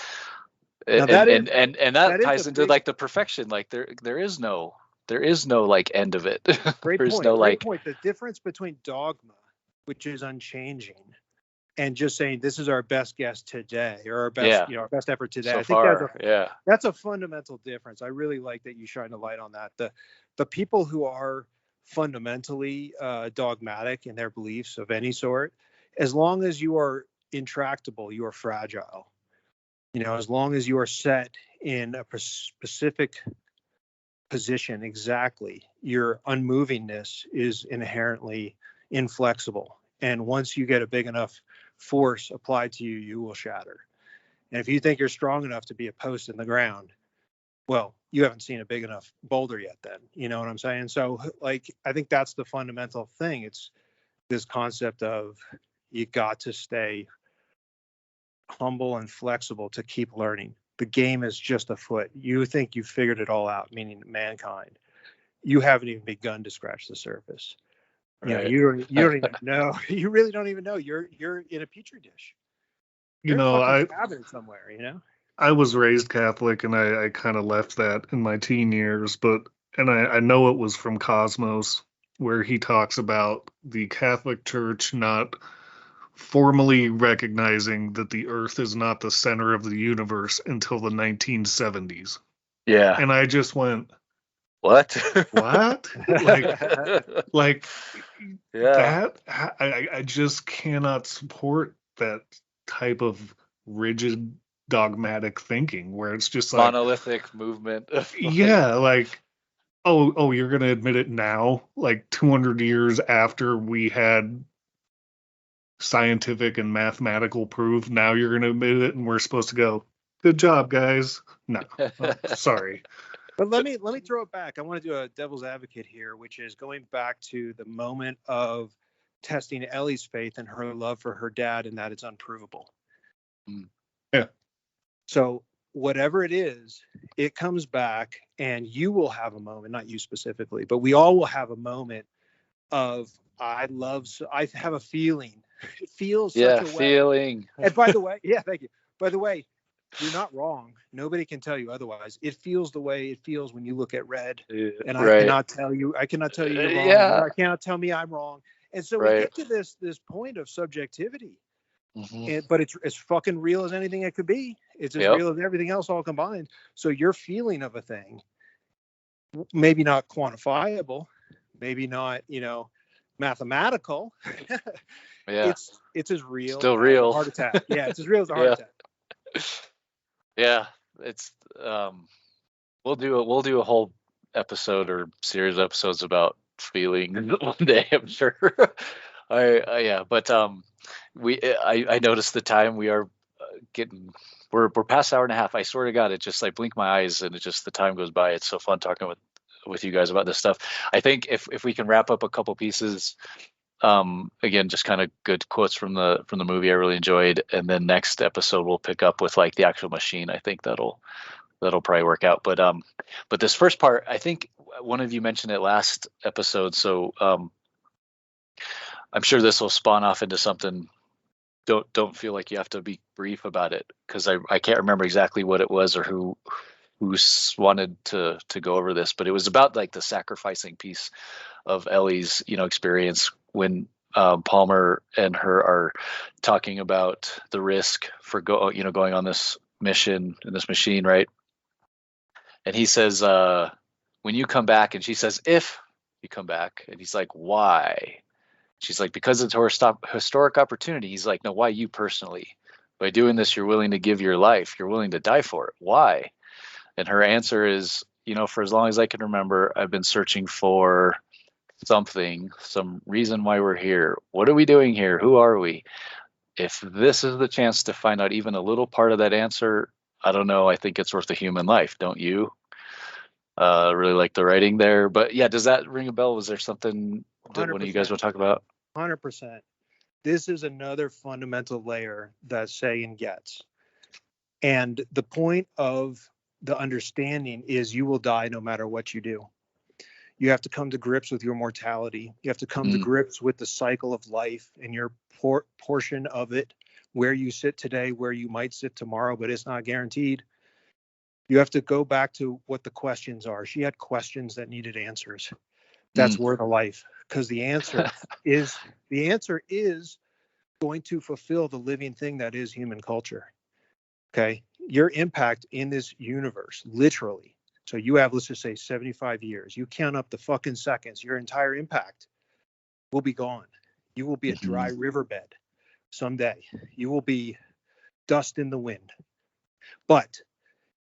And that ties into like the perfection. Like there is no like end of it. Great point. The difference between dogma, which is unchanging, and just saying this is our best guess today, or our best our best effort today. So I think far, that's a fundamental difference. I really like that you shine a light on that. The people who are fundamentally dogmatic in their beliefs of any sort, as long as you are intractable, you are fragile. As long as you are set in a specific position exactly, your unmovingness is inherently inflexible. And once you get a big enough force applied to you, you will shatter. And if you think you're strong enough to be a post in the ground, well, you haven't seen a big enough boulder yet then. You know what I'm saying? So, like, I think that's the fundamental thing. It's this concept of you got to stay humble and flexible to keep learning. The game is just afoot. You think you've figured it all out, meaning mankind. You haven't even begun to scratch the surface. Right. You don't even know. You really don't even know. You're in a petri dish. You're in a fucking cabinet somewhere, I was raised Catholic, and I kind of left that in my teen years, and I know it was from Cosmos, where he talks about the Catholic Church not formally recognizing that the Earth is not the center of the universe until the 1970s. Yeah. And I just went, what? What? like yeah. that? I just cannot support that type of rigid, dogmatic thinking where it's just like monolithic movement. Yeah, like, oh, you're gonna admit it now, like 200 years after we had scientific and mathematical proof. Now you're gonna admit it, and we're supposed to go, good job, guys. No, sorry. But let me throw it back. I want to do a devil's advocate here, which is going back to the moment of testing Ellie's faith and her love for her dad, and that it's unprovable. Yeah. So whatever it is, it comes back, and you will have a moment, not you specifically, but we all will have a moment of I have a feeling. It feels such a feeling. And by the way, thank you. By the way, you're not wrong. Nobody can tell you otherwise. It feels the way it feels when you look at red. And I cannot tell you you're wrong. Yeah. I cannot tell me I'm wrong. And so we get to this point of subjectivity. But it's fucking real as anything it could be. It's as real as everything else all combined. So your feeling of a thing, maybe not quantifiable, maybe not, mathematical. Yeah. It's as real. Still real. As a heart attack. Yeah, it's as real as a heart attack. Yeah, it's we'll do a whole episode or series of episodes about feeling one day, I'm sure. But I noticed the time we are we're past hour and a half. I swear to God, it just, I blink my eyes and the time goes by. It's so fun talking with you guys about this stuff. I think if we can wrap up a couple pieces, again, just kind of good quotes from the movie I really enjoyed, and then next episode we'll pick up with like the actual machine. I think that'll probably work out. But this first part, I think one of you mentioned it last episode, so I'm sure this will spawn off into something. Don't feel like you have to be brief about it, because I can't remember exactly what it was or who wanted to go over this, but it was about like the sacrificing piece of Ellie's experience when Palmer and her are talking about the risk for going on this mission in this machine, right? And he says, when you come back, and she says, if you come back, and he's like, why? She's like, because it's a historic opportunity. He's like, no, why you personally? By doing this, you're willing to give your life. You're willing to die for it. Why? And her answer is, for as long as I can remember, I've been searching for something, some reason why we're here. What are we doing here? Who are we? If this is the chance to find out even a little part of that answer, I don't know. I think it's worth a human life. Don't you? Really like the writing there. But yeah, does that ring a bell? Was there something that one of you guys will talk about? 100%. This is another fundamental layer that Sagan gets. And the point of the understanding is you will die no matter what you do. You have to come to grips with your mortality. You have to come to grips with the cycle of life and your portion of it, where you sit today, where you might sit tomorrow, but it's not guaranteed. You have to go back to what the questions are. She had questions that needed answers. That's worth a life, because the answer is going to fulfill the living thing that is human culture. Okay. Your impact in this universe, literally. So you have, let's just say 75 years. You count up the fucking seconds, your entire impact will be gone. You will be a dry riverbed someday. You will be dust in the wind. But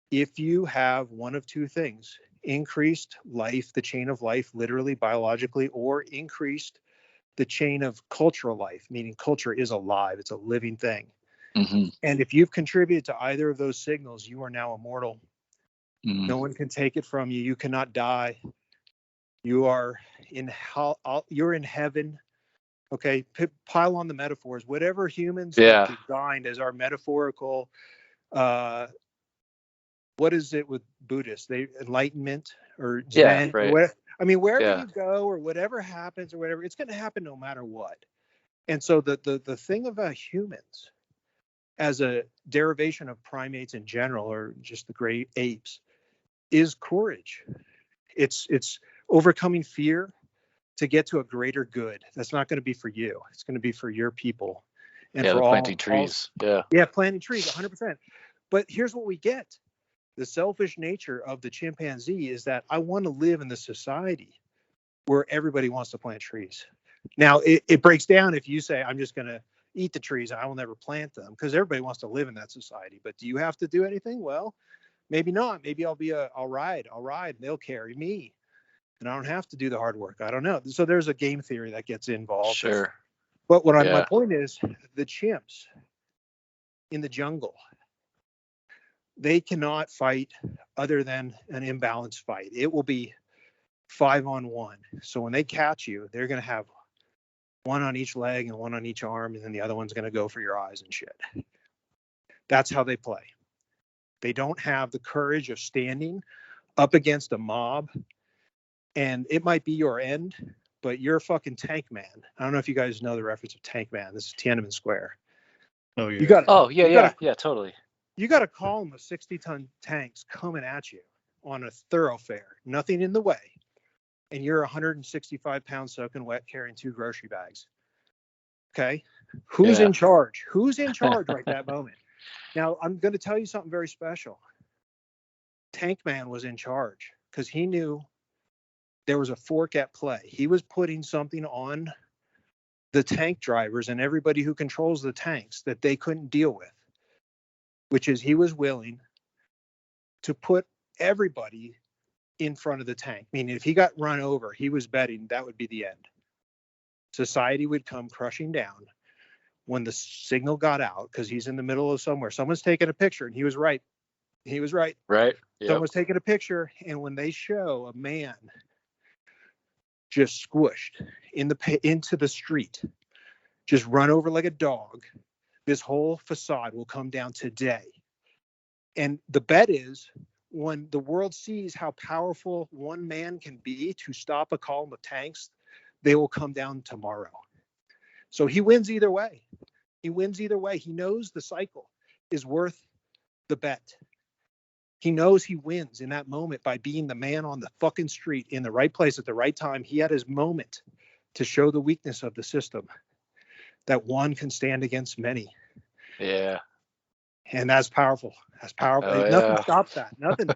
if you have one of two things, increased life, the chain of life, literally, biologically, or increased the chain of cultural life, meaning culture is alive. It's a living thing. Mm-hmm. And if you've contributed to either of those signals, you are now immortal. Mm-hmm. No one can take it from you. You cannot die. You are in hell. You're in heaven. Okay, pile on the metaphors. Whatever humans have designed as our metaphorical, what is it with Buddhists? They enlightenment or Zen. Right. Or whatever. I mean, wherever you go or whatever happens or whatever, it's going to happen no matter what. And so the thing about humans as a derivation of primates in general, or just the great apes, is courage. It's overcoming fear to get to a greater good. That's not going to be for you. It's going to be for your people. And for planting trees. Planting trees, 100%. But here's what we get. The selfish nature of the chimpanzee is that I want to live in the society where everybody wants to plant trees. Now, it breaks down if you say, I'm just going to eat the trees and I will never plant them, because everybody wants to live in that society. But do you have to do anything? Well, maybe not. Maybe I'll ride. And they'll carry me. And I don't have to do the hard work. I don't know. So there's a game theory that gets involved. Sure. But my point is, the chimps in the jungle, they cannot fight other than an imbalanced fight. It will be 5-on-1. So when they catch you, they're going to have one on each leg and one on each arm, and then the other one's going to go for your eyes and shit. That's how they play. They don't have the courage of standing up against a mob, and it might be your end, but you're a fucking tank man. I don't know if you guys know the reference of Tank Man. This is Tiananmen Square. Oh, yeah. Yeah, totally. You got a column of 60-ton tanks coming at you on a thoroughfare, nothing in the way. And you're 165 pounds soaking wet carrying 2 grocery bags. Okay. Who's in charge? Who's in charge right that moment? Now, I'm going to tell you something very special. Tank Man was in charge because he knew there was a fork at play. He was putting something on the tank drivers and everybody who controls the tanks that they couldn't deal with, which is he was willing to put everybody in front of the tank. Meaning if he got run over, he was betting that would be the end. Society would come crushing down when the signal got out, because he's in the middle of somewhere. Someone's taking a picture, and he was right. He was right. Right. Yep. Someone's taking a picture, and when they show a man just squished into the street, just run over like a dog, this whole facade will come down today. And the bet is, when the world sees how powerful one man can be to stop a column of tanks, they will come down tomorrow. So he wins either way. He wins either way. He knows the cycle is worth the bet. He knows he wins in that moment by being the man on the fucking street in the right place at the right time. He had his moment to show the weakness of the system, that one can stand against many. Yeah. And that's powerful. That's powerful. Oh, Nothing stops that. Nothing.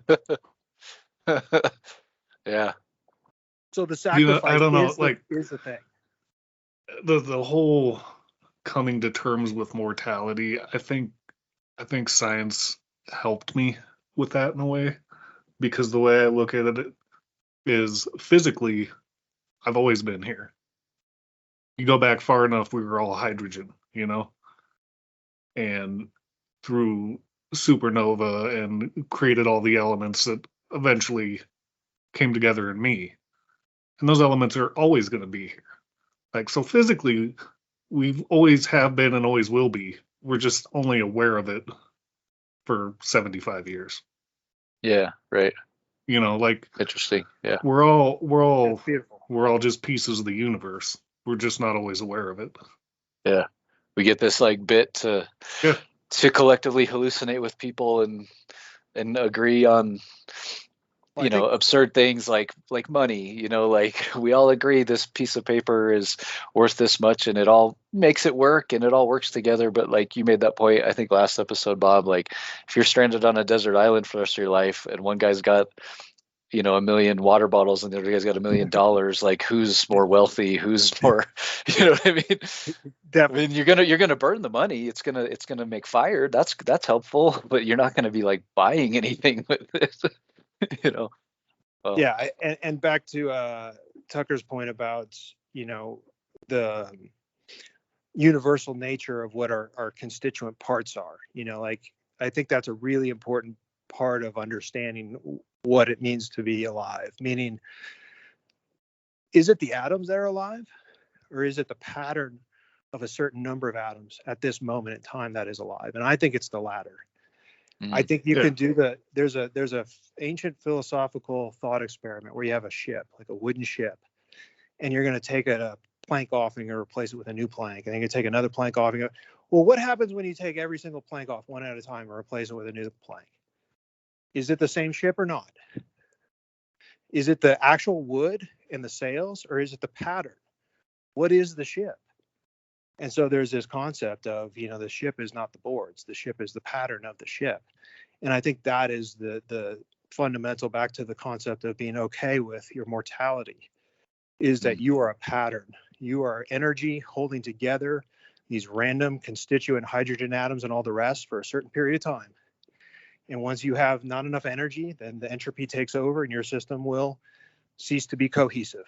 Yeah. So the sacrifice I don't know, is the thing. The whole coming to terms with mortality, I think science helped me with that in a way, because the way I look at it is, physically, I've always been here. You go back far enough, we were all hydrogen, and through supernova and created all the elements that eventually came together in me. And those elements are always going to be here. So physically, we've always have been and always will be. We're just only aware of it for 75 years. Yeah, right. Interesting. Yeah. We're all just pieces of the universe. We're just not always aware of it. Yeah. We get this bit to collectively hallucinate with people and agree on absurd things like money. We all agree this piece of paper is worth this much, and it all makes it work and it all works together. But you made that point, I think last episode, Bob, if you're stranded on a desert island for the rest of your life and one guy's got 1 million water bottles and the other guy's got $1 million, who's more wealthy, who's more, what I mean? Definitely. I mean, you're gonna burn the money. It's gonna make fire. That's helpful, but you're not gonna be buying anything with it. Yeah, and back to Tucker's point about the universal nature of what our constituent parts are. Like, I think that's a really important part of understanding what it means to be alive. Meaning, is it the atoms that are alive, or is it the pattern of a certain number of atoms at this moment in time that is alive? And I think it's the latter. I think you can do there's a ancient philosophical thought experiment where you have a ship, like a wooden ship, and you're going to take a plank off and you're going to replace it with a new plank, and then you take another plank off and go, well, what happens when you take every single plank off one at a time and replace it with a new plank? Is it the same ship or not? Is it the actual wood and the sails, or is it the pattern? What is the ship? And so there's this concept of, the ship is not the boards, the ship is the pattern of the ship. And I think that is the fundamental, back to the concept of being okay with your mortality, is that you are a pattern. You are energy holding together these random constituent hydrogen atoms and all the rest for a certain period of time. And once you have not enough energy, then the entropy takes over and your system will cease to be cohesive.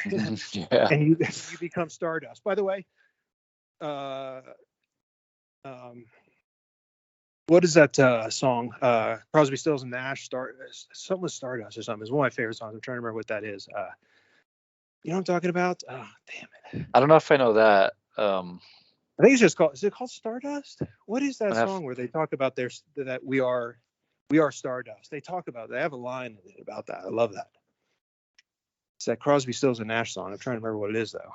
And you become stardust. By the way, what is that song? Crosby, Stills and Nash, something with Stardust or something. It's one of my favorite songs. I'm trying to remember what that is. You know what I'm talking about? Oh, damn it. I don't know if I know that. I think it's just called, is it called Stardust? What is that song where they talk about that we are Stardust? They talk about, they have a line in it about that. I love that. It's that Crosby, Stills and Nash song. I'm trying to remember what it is though.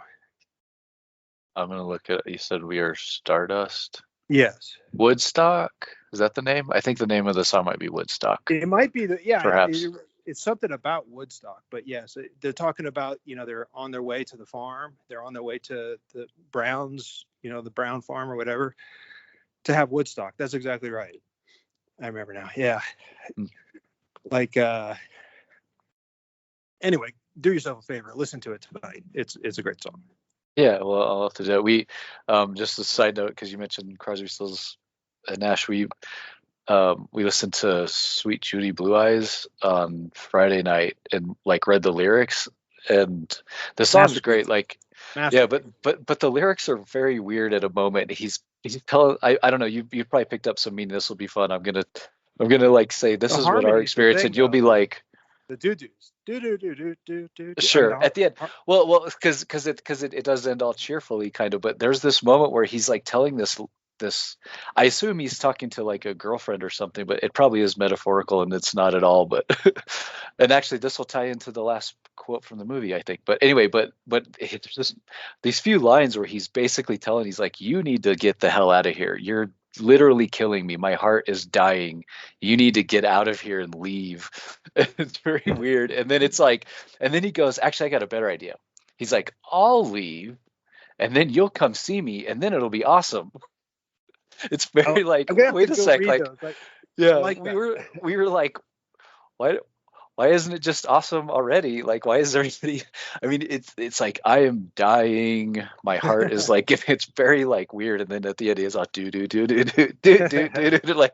I'm going to look at, you said we are Stardust. Yes. Woodstock? Is that the name? I think the name of the song might be Woodstock. It might be perhaps. It's something about Woodstock, but yes, they're talking about, they're on their way to the farm. They're on their way to the Browns, the Brown farm or whatever, to have Woodstock. That's exactly right. I remember now. Yeah. Like, anyway, do yourself a favor. Listen to it tonight. It's a great song. Yeah, well, I'll have to do it. We, just a side note, because you mentioned Crosby, Stills and Nash, we listened to Sweet Judy Blue Eyes on Friday night and read the lyrics, and the song's great. Yeah, but the lyrics are very weird at a moment. He's telling, I don't know, you probably picked up some meaning. This will be fun. I'm gonna say this is what our experience, and you'll be like, the doo-doos. Do. Sure. At the end, well, because it does end all cheerfully, kind of. But there's this moment where he's telling this. I assume he's talking to a girlfriend or something, but it probably is metaphorical, and it's not at all. But and actually, this will tie into the last quote from the movie, I think. But anyway, but it's just these few lines where he's basically telling, he's like, "You need to get the hell out of here. You're literally killing me. My heart is dying. You need to get out of here and leave." It's very weird. And then and then he goes, "Actually, I got a better idea." He's like, "I'll leave, and then you'll come see me, and then it'll be awesome." It's very wait a sec, yeah, we were like, why isn't it just awesome already? Why is everybody? I mean, it's like, I am dying. My heart is it's very weird. And then at the end, it's all do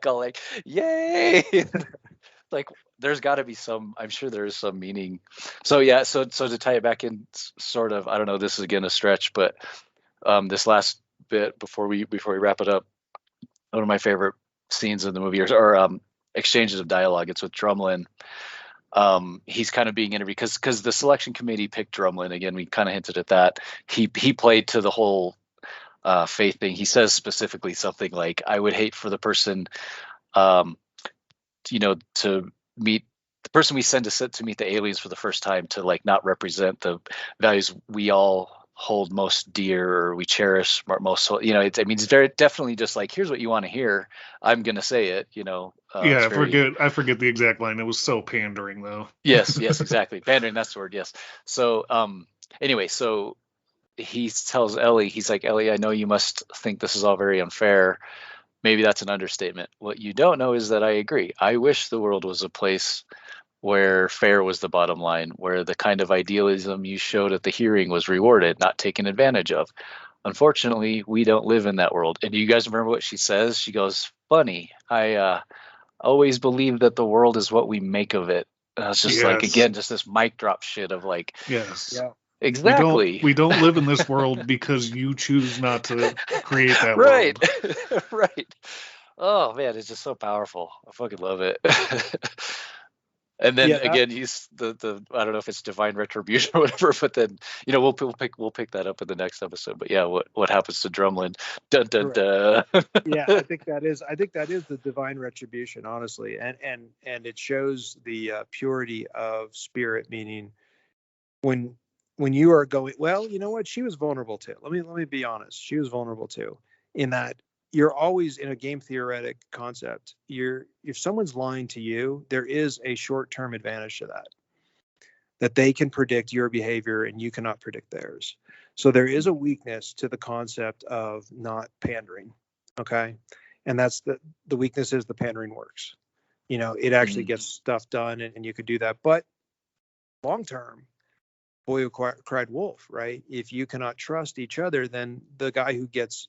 all yay. There's got to be some. I'm sure there is some meaning. So yeah. So to tie it back in, sort of. I don't know. This is again a stretch, but this last bit before we wrap it up, one of my favorite scenes in the movie or exchanges of dialogue. It's with Drumlin. He's kind of being interviewed because the selection committee picked Drumlin. Again, we kind of hinted at that. He played to the whole faith thing. He says specifically something like, "I would hate for the person, to meet the person we send to meet the aliens for the first time to not represent the values we all hold most dear or we cherish most." It's very definitely just here's what you want to hear. I'm gonna say it. Yeah, I forget the exact line. It was so pandering, though. Yes, exactly. Pandering, that's the word. Yes. So, anyway, so he tells Ellie, he's like, "Ellie, I know you must think this is all very unfair. Maybe that's an understatement. What you don't know is that I agree. I wish the world was a place where fair was the bottom line, where the kind of idealism you showed at the hearing was rewarded, not taken advantage of. Unfortunately, we don't live in that world." And do you guys remember what she says? She goes, "Funny, I always believe that the world is what we make of it. And it's just like, again, just this mic drop shit of like, yes, yeah, exactly. We don't live in this world because you choose not to create that right. world. Right. Oh man, it's just so powerful. I fucking love it. And then again, he's the I don't know if it's divine retribution or whatever, but then we'll pick that up in the next episode. But yeah, what happens to Drumlin? Dun dun dun. Yeah, I think that is the divine retribution, honestly, and it shows the purity of spirit, meaning when you are going, well, you know what, she was vulnerable too. Let me be honest, she was vulnerable too, in that you're always in a game theoretic concept. If someone's lying to you, there is a short-term advantage to that they can predict your behavior and you cannot predict theirs. So there is a weakness to the concept of not pandering. Okay. And that's the weakness is the pandering works. It actually gets stuff done and you could do that. But long term, boy who cried wolf, right? If you cannot trust each other, then the guy who gets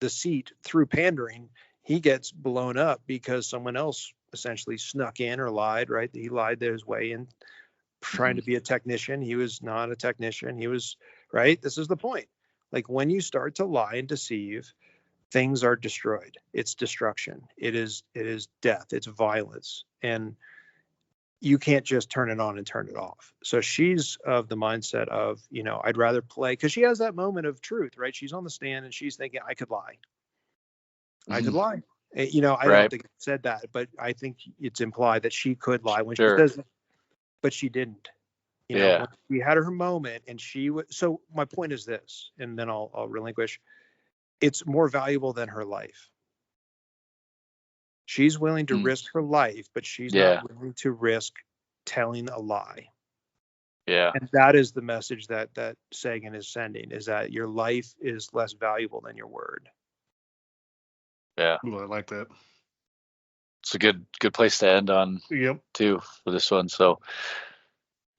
the seat through pandering, he gets blown up because someone else essentially snuck in or lied, right? He lied his way in trying to be a technician. He was not a technician. He was, right? This is the point. Like when you start to lie and deceive, things are destroyed. It's destruction. It is death. It's violence. And you can't just turn it on and turn it off. So she's of the mindset of, I'd rather play, because she has that moment of truth, right? She's on the stand and she's thinking, I could lie. I could lie. I don't think it said that, but I think it's implied that she could lie when she says, but she didn't. When she had her moment, and she was. So my point is this, and then I'll relinquish. It's more valuable than her life. She's willing to risk her life, but she's not willing to risk telling a lie. Yeah. And that is the message that Sagan is sending, is that your life is less valuable than your word. Yeah. Ooh, I like that. It's a good place to end on. Yep. Too, for this one. So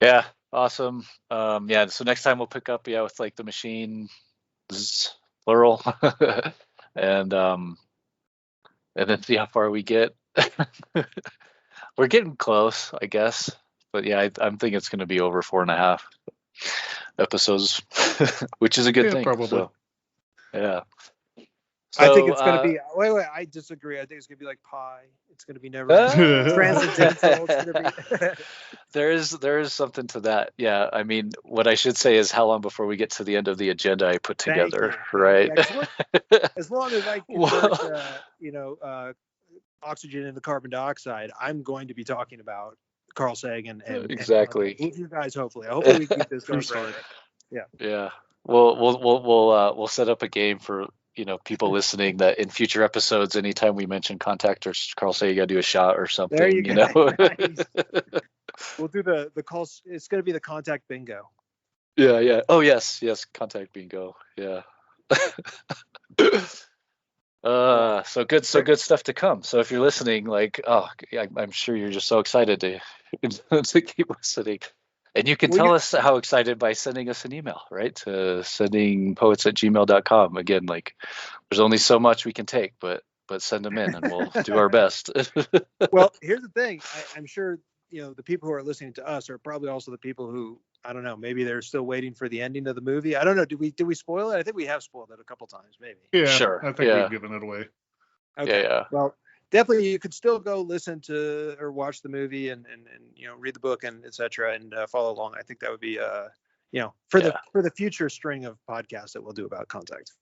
yeah, awesome. So next time we'll pick up with like the machine, plural, and then see how far we get. We're getting close, I guess. But yeah, I'm thinking it's going to be over 4.5 episodes, which is a good thing. Probably. So, yeah. So, I think it's going to be. Wait. I disagree. I think it's going to be like pi. It's going to be never transcendental. It's going to be. There is something to that. Yeah. I mean, what I should say is how long before we get to the end of the agenda I put together, right? Yeah, as long as I convert, oxygen into carbon dioxide, I'm going to be talking about Carl Sagan and exactly. And you guys, hopefully we keep this going. Yeah. Yeah. We'll set up a game for people listening that in future episodes, anytime we mention Contact or Carl Sagan, you got to do a shot or something. There you go. Nice. We'll do the call. It's going to be the Contact bingo. Yeah. Oh yes, Contact bingo. Yeah. So good stuff to come. So if you're listening, I'm sure you're just so excited to keep listening. And you can tell us how excited by sending us an email, right? To sendingpoets@gmail.com. Again, there's only so much we can take, but send them in and we'll do our best. Well, here's the thing. I'm sure, the people who are listening to us are probably also the people who, I don't know, maybe they're still waiting for the ending of the movie. I don't know. Did we spoil it? I think we have spoiled it a couple times, maybe. Yeah, sure. I think we've given it away. Okay. Yeah. Well, definitely you could still go listen to or watch the movie and read the book and etc. and follow along. I think that would be for the future string of podcasts that we'll do about Contact.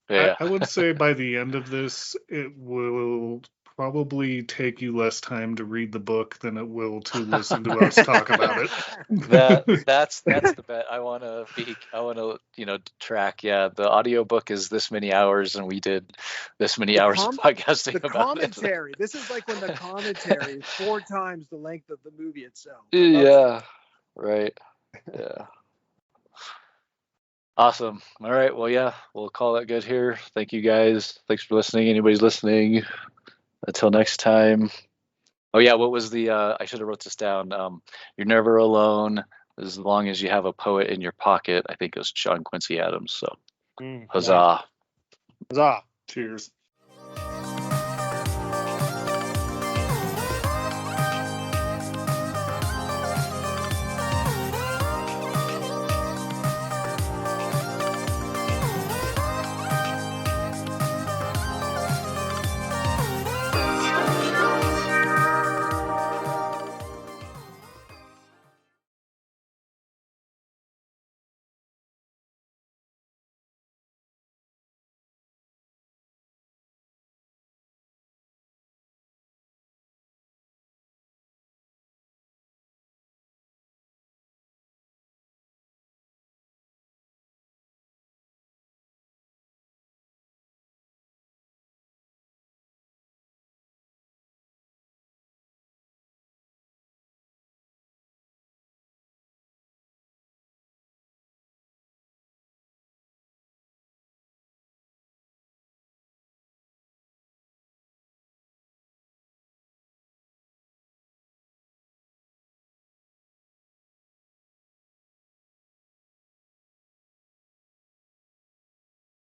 Yeah. I would say by the end of this, it will probably take you less time to read the book than it will to listen to us talk about it. That's the bet. I want to track. Yeah, the audiobook is this many hours, and we did this many hours of podcasting about commentary. This is like when the commentary is 4 times the length of the movie itself. Yeah. Right. Yeah. Awesome. All right. Well, yeah, we'll call it good here. Thank you guys. Thanks for listening. Anybody's listening. Until next time. Oh yeah, what was the I should have wrote this down. You're never alone as long as you have a poet in your pocket. I think it was John Quincy Adams. So huzzah. Nice. Huzzah. Cheers.